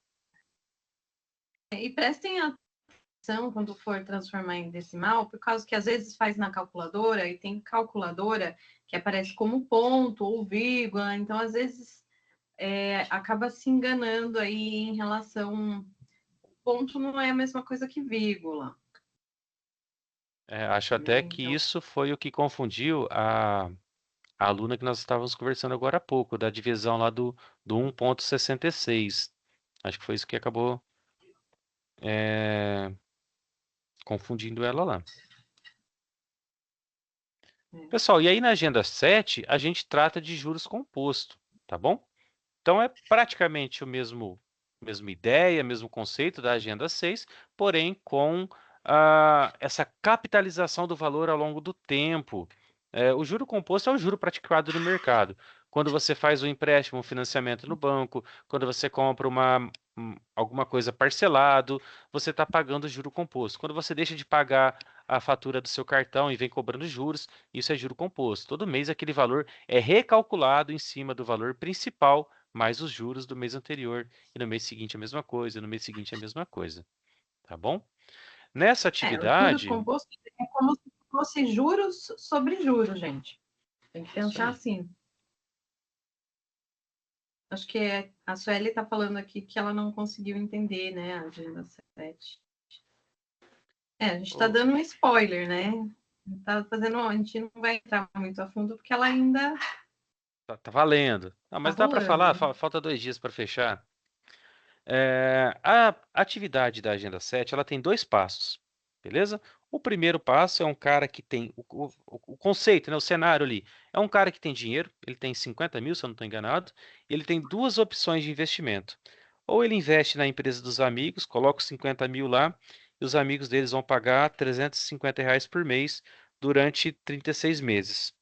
E prestem atenção quando for transformar em decimal, por causa que às vezes faz na calculadora e tem calculadora que aparece como ponto ou vírgula, então às vezes acaba se enganando aí em relação. Ponto não é a mesma coisa que vírgula. Acho até que Então, isso foi o que confundiu a aluna que nós estávamos conversando agora há pouco, da divisão lá do 1,66. Acho que foi isso que acabou confundindo ela lá. Pessoal, e aí na agenda 7, a gente trata de juros compostos, tá bom? Então é praticamente mesma ideia, mesmo conceito da agenda 6, porém com essa capitalização do valor ao longo do tempo. O juro composto é o juro praticado no mercado. Quando você faz um empréstimo, um financiamento no banco, quando você compra alguma coisa parcelado, você está pagando juro composto. Quando você deixa de pagar a fatura do seu cartão e vem cobrando juros, isso é juro composto. Todo mês aquele valor é recalculado em cima do valor principal mais os juros do mês anterior, e no mês seguinte a mesma coisa, no mês seguinte a mesma coisa, tá bom? Nessa os juros atividade, compostos é como se fosse juros sobre juros, gente. Tem que isso pensar aí. assim. Acho que a Sueli está falando aqui que ela não conseguiu entender, né, a agenda 7. A gente está dando um spoiler, né? A gente não vai entrar muito a fundo porque ela ainda Tá valendo. Mas está dá para falar, rolando. falta 2 dias para fechar. A atividade da Agenda 7, ela tem 2 passos, beleza? O primeiro passo é um cara que tem o conceito, né, o cenário ali. É um cara que tem dinheiro, ele tem 50 mil, se eu não estou enganado, e ele tem 2 opções de investimento. Ou ele investe na empresa dos amigos, coloca os 50 mil lá, e os amigos deles vão pagar R$ 350 por mês durante 36 meses.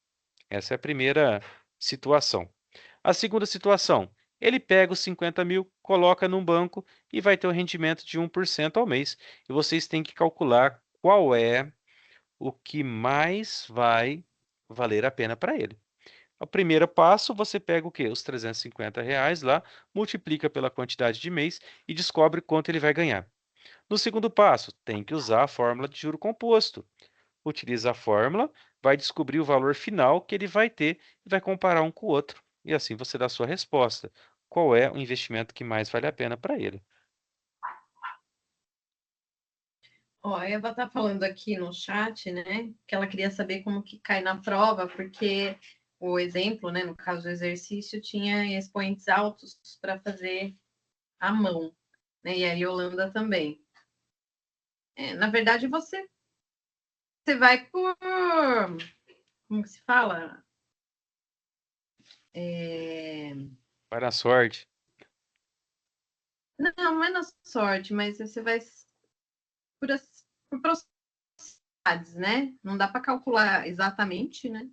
Essa é a primeira situação. A segunda situação, ele pega os 50 mil, coloca num banco e vai ter um rendimento de 1% ao mês. E vocês têm que calcular qual é o que mais vai valer a pena para ele. O primeiro passo, você pega o quê? Os R$ 350 lá, multiplica pela quantidade de mês e descobre quanto ele vai ganhar. No segundo passo, tem que usar a fórmula de juro composto. Utiliza a fórmula, vai descobrir o valor final que ele vai ter e vai comparar um com o outro. E assim você dá a sua resposta. Qual é o investimento que mais vale a pena para ele? Ó, a Eva tá falando aqui no chat, né, que ela queria saber como que cai na prova, porque o exemplo, né, no caso do exercício, tinha expoentes altos para fazer à mão, né, e a Yolanda também. Na verdade, você vai por, como que se fala? Vai na sorte. Não, não é na sorte, mas você vai por proximidades, né? Não dá para calcular exatamente, né?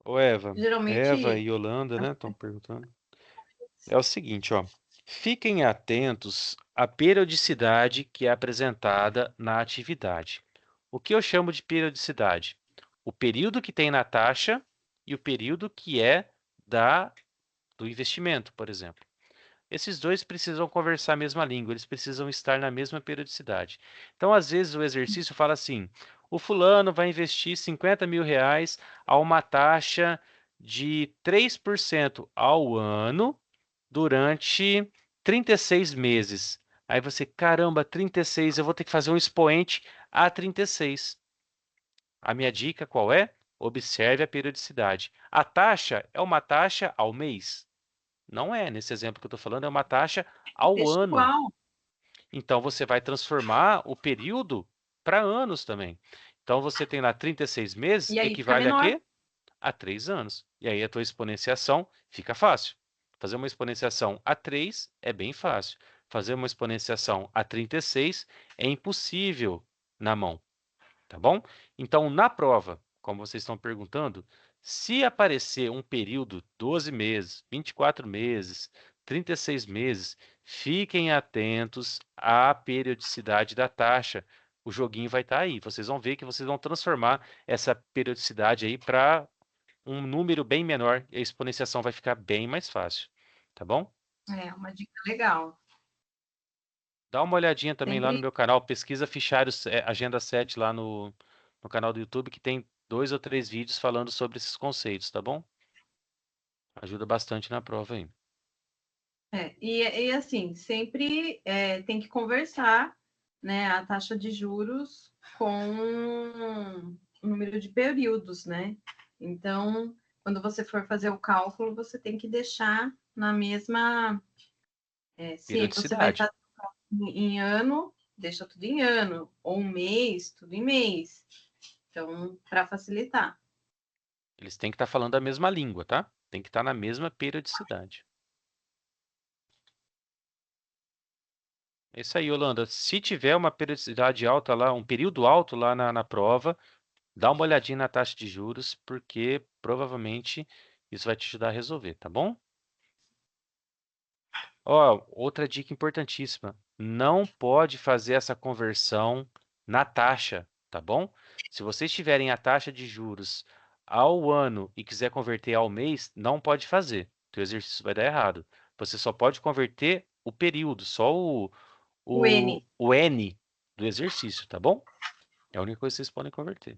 Ô Eva, Eva Geralmente, e Yolanda, né, estão perguntando. É o seguinte, ó. Fiquem atentos à periodicidade que é apresentada na atividade. O que eu chamo de periodicidade? O período que tem na taxa e o período que é do investimento, por exemplo. Esses dois precisam conversar a mesma língua, eles precisam estar na mesma periodicidade. Então, às vezes, o exercício fala assim: o fulano vai investir R$ 50 mil a uma taxa de 3% ao ano durante 36 meses. Aí você, caramba, 36, eu vou ter que fazer um expoente a 36. A minha dica qual é? Observe a periodicidade. A taxa é uma taxa ao mês? Não é, nesse exemplo que eu estou falando, é uma taxa ao deixa ano. igual. Então você vai transformar o período para anos também. Então você tem lá 36 meses, E aí fica equivale a menor. quê? A 3 anos. E aí a tua exponenciação fica fácil. Fazer uma exponenciação a 3 é bem fácil. Fazer uma exponenciação a 36 é impossível na mão, tá bom? Então, na prova, como vocês estão perguntando, se aparecer um período 12 meses, 24 meses, 36 meses, fiquem atentos à periodicidade da taxa. O joguinho vai estar aí. Vocês vão ver que vocês vão transformar essa periodicidade aí para um número bem menor e a exponenciação vai ficar bem mais fácil, tá bom? É uma dica legal. Dá uma olhadinha também lá no Sempre meu canal, pesquisa fichários Agenda 7 lá no canal do YouTube, que tem 2 ou 3 vídeos falando sobre esses conceitos, tá bom? Ajuda bastante na prova aí. e assim, sempre tem que conversar, né, a taxa de juros com o número de períodos, né? Então, quando você for fazer o cálculo, você tem que deixar na mesma. Se você vai Periodicidade. estar em ano, deixa tudo em ano, ou um mês, tudo em mês. Então, para facilitar. Eles têm que estar falando a mesma língua, tá? Tem que estar na mesma periodicidade. É isso aí, Holanda. Se tiver uma periodicidade alta lá, um período alto lá na prova, dá uma olhadinha na taxa de juros, porque provavelmente isso vai te ajudar a resolver, tá bom? Ó, outra dica importantíssima. Não pode fazer essa conversão na taxa, tá bom? Se vocês tiverem a taxa de juros ao ano e quiser converter ao mês, não pode fazer. O exercício vai dar errado. Você só pode converter o período, só O N. o N do exercício, tá bom? É a única coisa que vocês podem converter.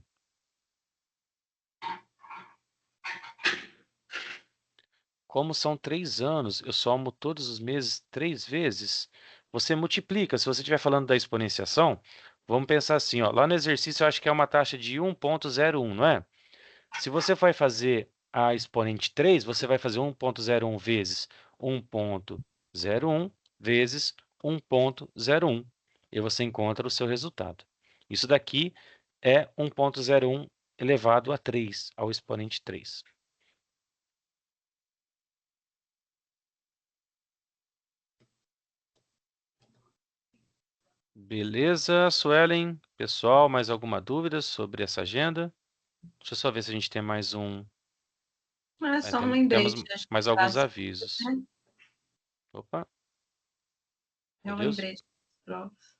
Como são 3 anos, eu somo todos os meses 3 vezes. Você multiplica. Se você estiver falando da exponenciação, vamos pensar assim, ó, lá no exercício eu acho que é uma taxa de 1,01, não é? Se você vai fazer a exponente 3, você vai fazer 1,01 vezes 1,01 vezes 1,01. E você encontra o seu resultado. Isso daqui é 1,01 elevado a 3, ao exponente 3. Beleza, Suelen? Pessoal, mais alguma dúvida sobre essa agenda? Deixa eu só ver se a gente tem mais um. É só um Temos lembrete, acho que mais alguns prazo, avisos. né? Opa, É um Deus. lembrete das provas.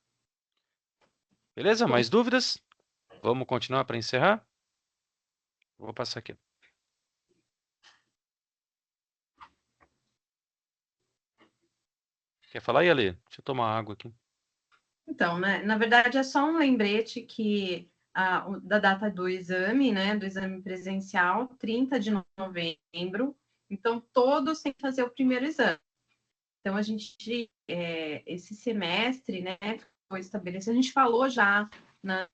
Beleza, mais dúvidas? Vamos continuar para encerrar? Vou passar aqui. Quer falar, Yali? Deixa eu tomar água aqui. Então, né, na verdade é só um lembrete que da data do exame, né, do exame presencial, 30 de novembro. Então, todos têm que fazer o primeiro exame. Então, a gente, esse semestre, né, foi estabelecido, a gente falou já nas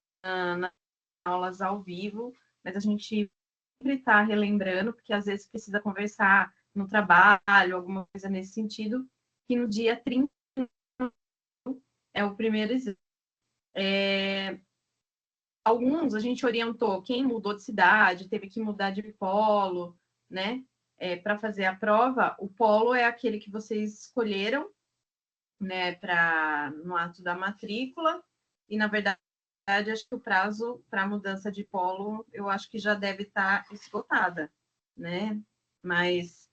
aulas ao vivo, mas a gente sempre está relembrando, porque às vezes precisa conversar no trabalho, alguma coisa nesse sentido, que no dia 30 é o primeiro exame. Alguns a gente orientou, quem mudou de cidade, teve que mudar de polo, né? Para fazer a prova, o polo é aquele que vocês escolheram, né, no ato da matrícula, e na verdade, acho que o prazo para mudança de polo, eu acho que já deve estar esgotada, né? Mas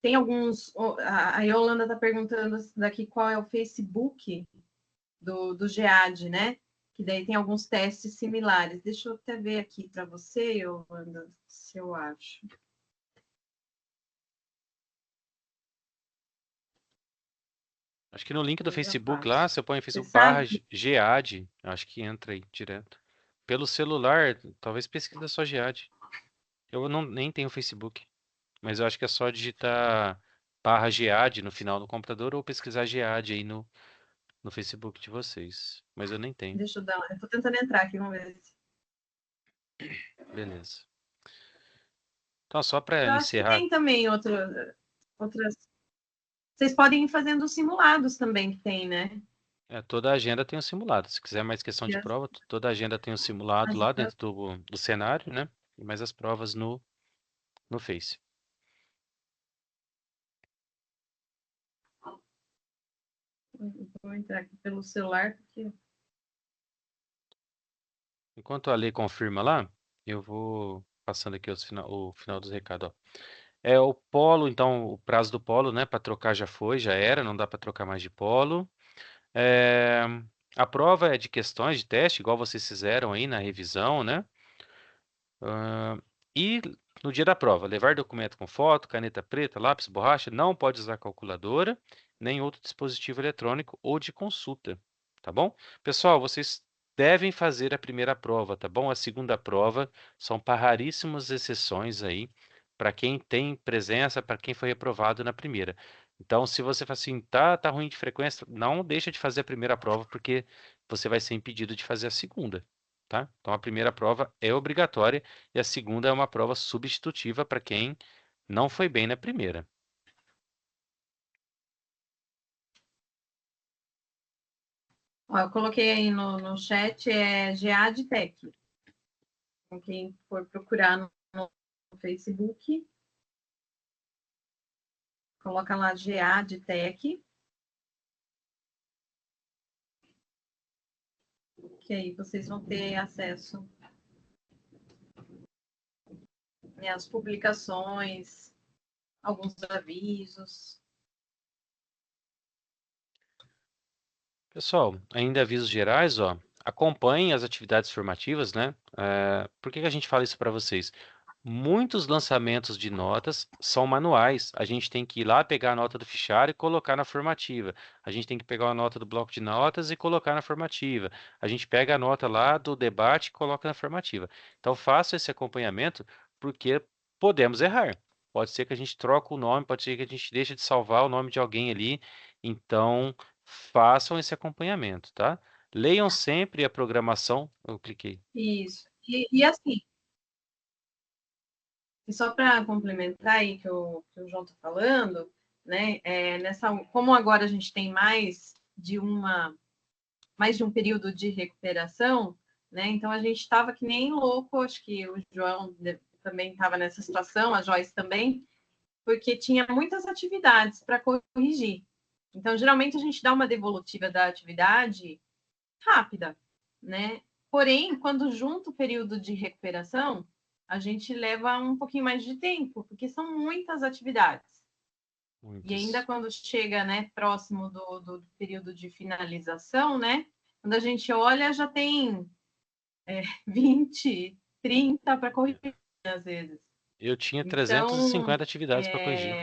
tem alguns. A Yolanda está perguntando daqui qual é o Facebook do GEAD, né? Que daí tem alguns testes similares. Deixa eu até ver aqui para você, Yolanda, se eu acho. Acho que no link do Eu já Facebook lá, passo. você põe Você Facebook barra sabe? GEAD. Acho que entra aí direto. Pelo celular, talvez pesquisa só GEAD. Eu não, nem tenho Facebook, mas eu acho que é só digitar barra GEAD no final do computador ou pesquisar GEAD aí no Facebook de vocês. Mas eu nem tenho. Deixa eu dar. Eu estou tentando entrar aqui, vamos ver. Beleza. Então, só para Eu acho que encerrar. tem também outras. Vocês podem ir fazendo os simulados também que tem, né? Toda a agenda tem um simulado. Se quiser mais questão Que de prova, toda a agenda tem um simulado lá agenda. dentro do cenário, né? E mais as provas no Face. Vou entrar aqui pelo celular, porque. Enquanto a Lei confirma lá, eu vou passando aqui o final dos recados, ó. O polo, então, o prazo do polo, né? Para trocar já foi, já era, não dá para trocar mais de polo. É, a prova é de questões de teste, igual vocês fizeram aí na revisão, né? E no dia da prova, levar documento com foto, caneta preta, lápis, borracha, não pode usar calculadora, nem outro dispositivo eletrônico ou de consulta, tá bom? Pessoal, vocês devem fazer a primeira prova, tá bom? A segunda prova são para raríssimas exceções aí, para quem tem presença, para quem foi reprovado na primeira. Então, se você fala assim, tá ruim de frequência, não deixa de fazer a primeira prova, porque você vai ser impedido de fazer a segunda, tá? Então, a primeira prova é obrigatória e a segunda é uma prova substitutiva para quem não foi bem na primeira. Ó, eu coloquei aí no chat, GEAD Tech. Então, quem for procurar no Facebook, coloca lá GEAD Tech. Que aí vocês vão ter acesso às publicações, alguns avisos. Pessoal, ainda avisos gerais, ó, acompanhem as atividades formativas, né? Por que a gente fala isso para vocês? Muitos lançamentos de notas são manuais. A gente tem que ir lá pegar a nota do fichário e colocar na formativa. A gente tem que pegar a nota do bloco de notas e colocar na formativa. A gente pega a nota lá do debate e coloca na formativa. Então, faça esse acompanhamento porque podemos errar. Pode ser que a gente troque o nome, pode ser que a gente deixe de salvar o nome de alguém ali. Então, façam esse acompanhamento, tá? Leiam sempre a programação. Eu cliquei. Isso. E assim, e só para complementar aí que o João está falando, né? Como agora a gente tem mais de um período de recuperação, né? Então a gente estava que nem louco, acho que o João também estava nessa situação, a Joyce também, porque tinha muitas atividades para corrigir. Então, geralmente, a gente dá uma devolutiva da atividade rápida, né? Porém, quando junta o período de recuperação, a gente leva um pouquinho mais de tempo, porque são muitas atividades. E ainda Muitas. quando chega, né, próximo do período de finalização, né? Quando a gente olha, já tem 20, 30 para corrigir, às vezes. Eu tinha Então, 350 atividades para corrigir.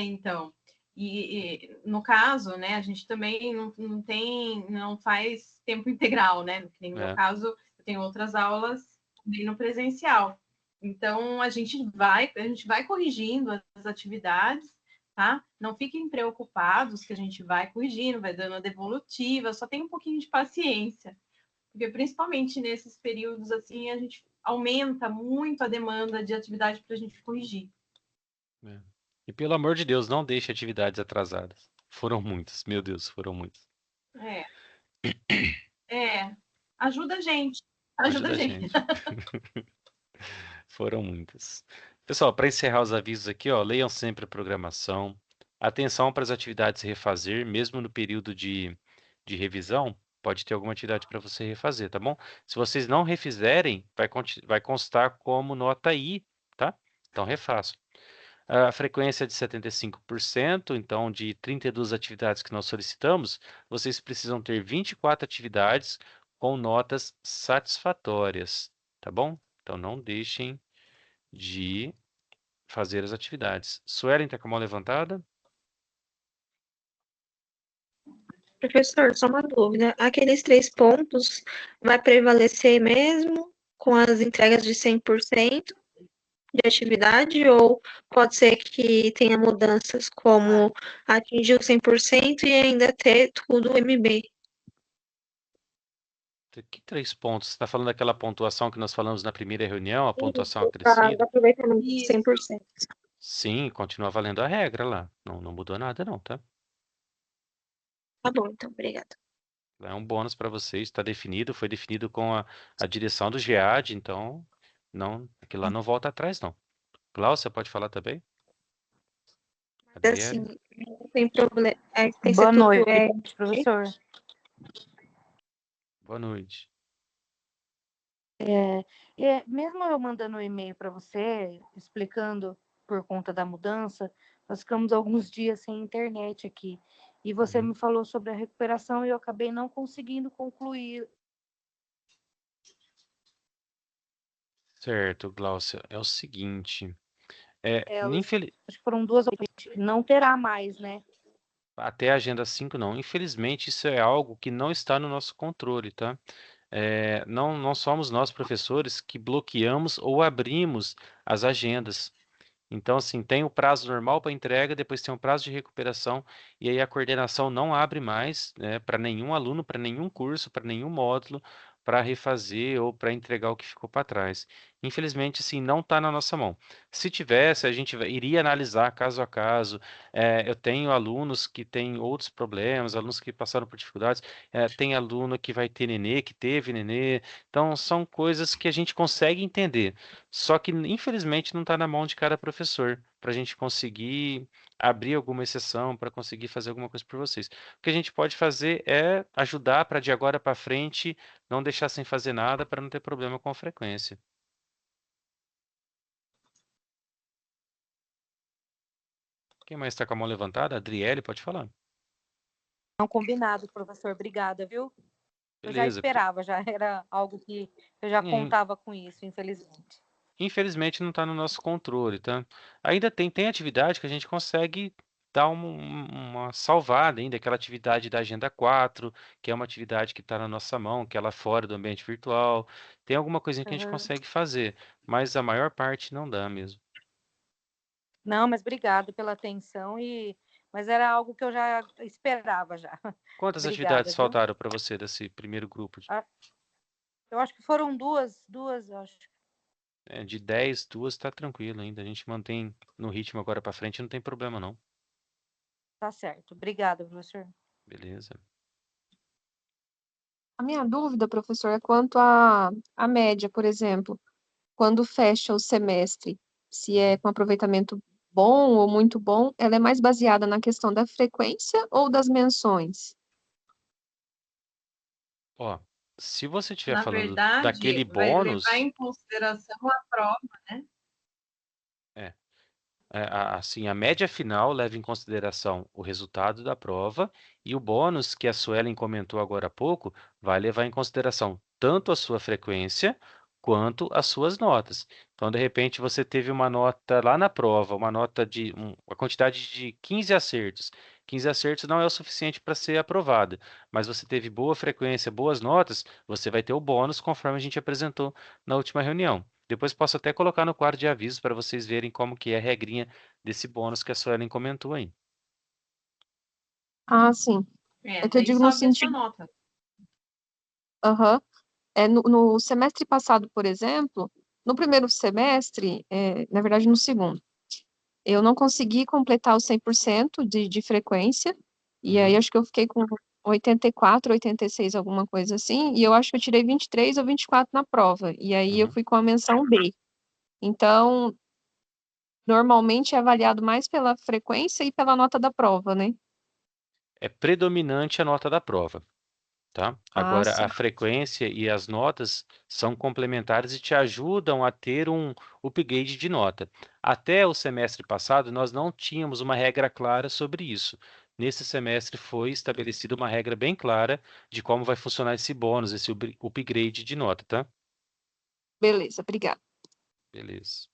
então. No caso, né, a gente também não faz tempo integral, né? No meu É. caso, eu tenho outras aulas bem no presencial. Então, a gente vai corrigindo as atividades, tá? Não fiquem preocupados que a gente vai corrigindo, vai dando a devolutiva, só tem um pouquinho de paciência. Porque principalmente nesses períodos assim, a gente aumenta muito a demanda de atividade para a gente corrigir. É. E pelo amor de Deus, não deixe atividades atrasadas. Foram muitas, meu Deus, foram muitas. É, ajuda a gente. Ajuda Ajuda a a gente. gente. Foram muitas. Pessoal, para encerrar os avisos aqui, ó, leiam sempre a programação. Atenção para as atividades refazer, mesmo no período de revisão, pode ter alguma atividade para você refazer, tá bom? Se vocês não refizerem, vai constar como nota I, tá? Então refaçam. A frequência é de 75%, então de 32 atividades que nós solicitamos, vocês precisam ter 24 atividades com notas satisfatórias, tá bom? Então não deixem de fazer as atividades. Suelen está com a mão levantada? Professor, só uma dúvida. Aqueles 3 pontos vai prevalecer mesmo com as entregas de 100% de atividade ou pode ser que tenha mudanças como atingir o 100% e ainda ter tudo MB? Que 3 pontos? Você está falando daquela pontuação que nós falamos na primeira reunião, a pontuação Isso, do acrescida? aproveitamento de Isso. 100%. Sim, continua valendo a regra lá. Não, não mudou nada não, tá? Tá bom, então, obrigada. É um bônus para vocês, está definido, foi definido com a direção do GEAD, então não, aquilo lá não volta atrás, não. Glaucia, pode falar também? Assim, Adriele? não tem problema. Tem que ser Boa tudo noite, professor. Boa noite. Mesmo eu mandando um e-mail para você, explicando por conta da mudança, nós ficamos alguns dias sem internet aqui. E você Uhum. me falou sobre a recuperação e eu acabei não conseguindo concluir. Certo, Glaucia, é o seguinte, Elas, acho que foram 2 ou 3, não terá mais, né? até a agenda 5 não. Infelizmente, isso é algo que não está no nosso controle, tá? Não somos nós, professores, que bloqueamos ou abrimos as agendas. Então, assim, tem o prazo normal para entrega, depois tem um prazo de recuperação, e aí a coordenação não abre mais, né, para nenhum aluno, para nenhum curso, para nenhum módulo, para refazer ou para entregar o que ficou para trás. Infelizmente, assim, não está na nossa mão. Se tivesse, a gente iria analisar caso a caso. Eu tenho alunos que têm outros problemas, alunos que passaram por dificuldades, tem aluno que vai ter nenê, que teve nenê. Então, são coisas que a gente consegue entender. Só que, infelizmente, não está na mão de cada professor para a gente conseguir abrir alguma exceção, para conseguir fazer alguma coisa por vocês. O que a gente pode fazer é ajudar para de agora para frente não deixar sem fazer nada para não ter problema com a frequência. Quem mais está com a mão levantada? Adriele, pode falar. Não combinado, professor. Obrigada, viu? Eu já Beleza. esperava, já era algo que eu já In- contava com isso, infelizmente. Infelizmente não está no nosso controle, tá? Ainda tem atividade que a gente consegue dar uma salvada ainda, aquela atividade da Agenda 4, que é uma atividade que está na nossa mão, que ela é fora do ambiente virtual. Tem alguma coisinha que a gente Uhum. consegue fazer, mas a maior parte não dá mesmo. Não, mas obrigado pela atenção mas era algo que eu já esperava já. Quantas Obrigada, atividades viu? faltaram para você desse primeiro grupo? Eu acho que foram duas, eu acho. De 10, 2 está tranquilo ainda. A gente mantém no ritmo agora para frente, não tem problema não. Tá certo. Obrigada, professor. Beleza. A minha dúvida, professor, é quanto à média, por exemplo, quando fecha o semestre, se é com aproveitamento bom ou muito bom, ela é mais baseada na questão da frequência ou das menções? Ó, se você estiver Na falando daquele verdade, vai levar bônus, em consideração a prova, né? é, assim, a média final leva em consideração o resultado da prova e o bônus que a Suelen comentou agora há pouco vai levar em consideração tanto a sua frequência quanto as suas notas. Então, de repente, você teve uma nota lá na prova, uma nota de uma quantidade de 15 acertos. 15 acertos não é o suficiente para ser aprovada, mas você teve boa frequência, boas notas, você vai ter o bônus conforme a gente apresentou na última reunião. Depois posso até colocar no quadro de avisos para vocês verem como que é a regrinha desse bônus que a Suelen comentou aí. Ah, sim. É que eu Daí digo no sobe a sua sentido. nota. Aham. No semestre passado, por exemplo, no primeiro semestre, na verdade no segundo, eu não consegui completar os 100% de frequência, e aí Uhum, acho que eu fiquei com 84, 86, alguma coisa assim, e eu acho que eu tirei 23 ou 24 na prova, e aí eu uhum. fui com a menção B. Então, normalmente é avaliado mais pela frequência e pela nota da prova, né? É predominante a nota da prova, tá? Ah, Agora, sim. a frequência e as notas são complementares e te ajudam a ter um upgrade de nota. Até o semestre passado, nós não tínhamos uma regra clara sobre isso. Nesse semestre foi estabelecida uma regra bem clara de como vai funcionar esse bônus, esse upgrade de nota, tá? Beleza, obrigada. Beleza.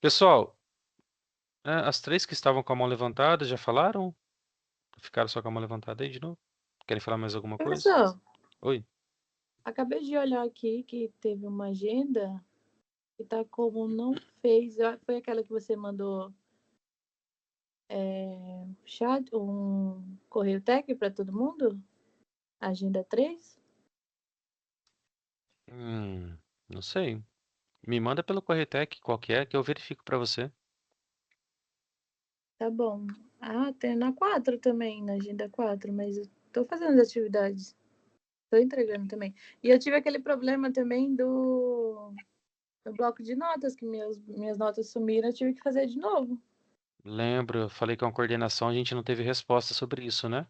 Pessoal, as três que estavam com a mão levantada já falaram? Ficaram só com a mão levantada aí de novo? Querem falar mais alguma coisa? Professor, Oi? acabei de olhar aqui que teve uma agenda e tá como não fez. Foi aquela que você mandou chat, um correio técnico para todo mundo? Agenda 3? Não sei. Me manda pelo Corretec qualquer que eu verifico para você. Tá bom. Ah, tem na 4 também, na agenda 4, mas eu tô fazendo as atividades. Tô entregando também. E eu tive aquele problema também do bloco de notas, que minhas notas sumiram, eu tive que fazer de novo. Lembro, eu falei com a coordenação, a gente não teve resposta sobre isso, né?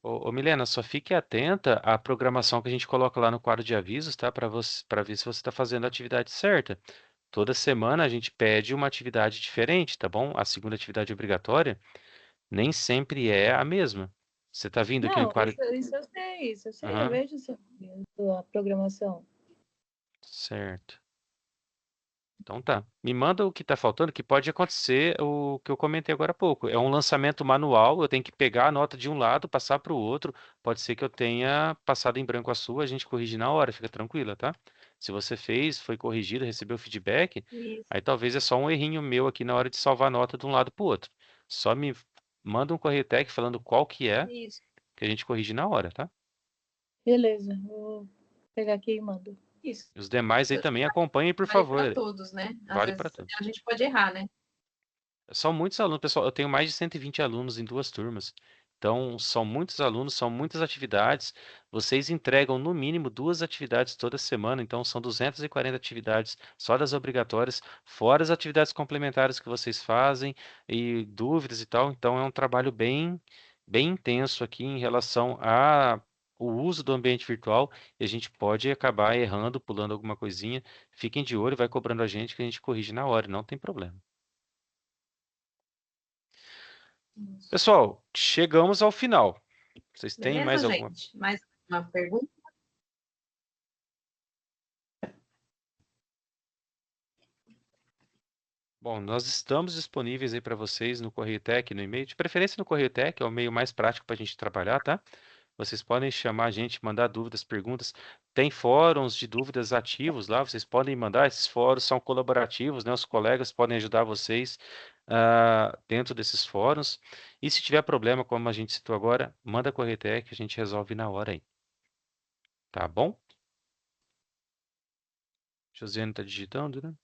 Ô, Milena, só fique atenta à programação que a gente coloca lá no quadro de avisos, tá? Para ver se você está fazendo a atividade certa. Toda semana a gente pede uma atividade diferente, tá bom? A segunda atividade obrigatória nem sempre é a mesma. Você está vindo aqui no Não, quadro. isso eu sei, eu Aham, vejo a programação. certo. Então tá. Me manda o que está faltando, que pode acontecer o que eu comentei agora há pouco. É um lançamento manual, eu tenho que pegar a nota de um lado, passar para o outro. Pode ser que eu tenha passado em branco a sua, a gente corrige na hora, fica tranquila, tá? Se você fez, foi corrigido, recebeu feedback, Isso. aí talvez é só um errinho meu aqui na hora de salvar a nota de um lado para o outro. Só me manda um correio tech falando qual que é, Isso. que a gente corrige na hora, tá? Beleza, vou pegar aqui e mando. Isso. Os demais aí também acompanhem, por Vale para favor. todos, né? Às Vale para vezes todos. a gente pode errar, né? São muitos alunos, pessoal. Eu tenho mais de 120 alunos em duas turmas. Então, são muitos alunos, são muitas atividades. Vocês entregam no mínimo duas atividades toda semana. Então, são 240 atividades só das obrigatórias, fora as atividades complementares que vocês fazem e dúvidas e tal. Então, é um trabalho bem intenso aqui em relação a o uso do ambiente virtual e a gente pode acabar errando, pulando alguma coisinha. Fiquem de olho, vai cobrando a gente que a gente corrige na hora, não tem problema. Pessoal, chegamos ao final. Vocês têm Beleza, mais alguma? gente? Mais uma pergunta? Bom, nós estamos disponíveis aí para vocês no Correio Tech, no e-mail. De preferência no Correio Tech, é o meio mais prático para a gente trabalhar, tá? Vocês podem chamar a gente, mandar dúvidas, perguntas. Tem fóruns de dúvidas ativos lá, vocês podem mandar. Esses fóruns são colaborativos, né? Os colegas podem ajudar vocês dentro desses fóruns. E se tiver problema, como a gente citou agora, manda Correio Tech, a gente resolve na hora aí. Tá bom? Josiane está digitando, né?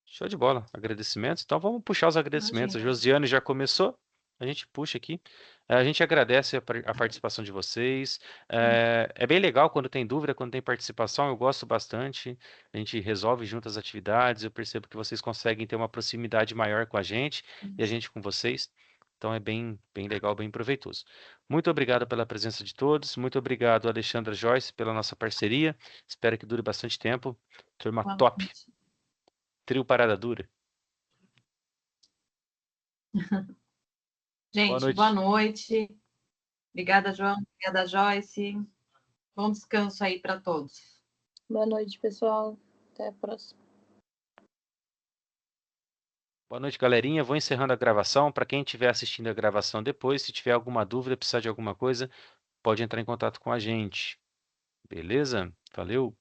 Show de bola. Agradecimentos. Então vamos puxar os agradecimentos. A Imagina. Josiane já começou. a gente puxa aqui. A gente agradece a participação de vocês. É bem legal quando tem dúvida, quando tem participação, eu gosto bastante. A gente resolve junto as atividades, eu percebo que vocês conseguem ter uma proximidade maior com a gente e a gente com vocês. Então é bem legal, bem proveitoso. Muito obrigado pela presença de todos. Muito obrigado, Alexandra Joyce, pela nossa parceria. Espero que dure bastante tempo. Turma Boa top. noite. Trio Parada Dura. Gente, boa noite. Obrigada, João. Obrigada, Joyce. Bom descanso aí para todos. Boa noite, pessoal. Até a próxima. Boa noite, galerinha. Vou encerrando a gravação. Para quem estiver assistindo a gravação depois, se tiver alguma dúvida, precisar de alguma coisa, pode entrar em contato com a gente. Beleza? Valeu!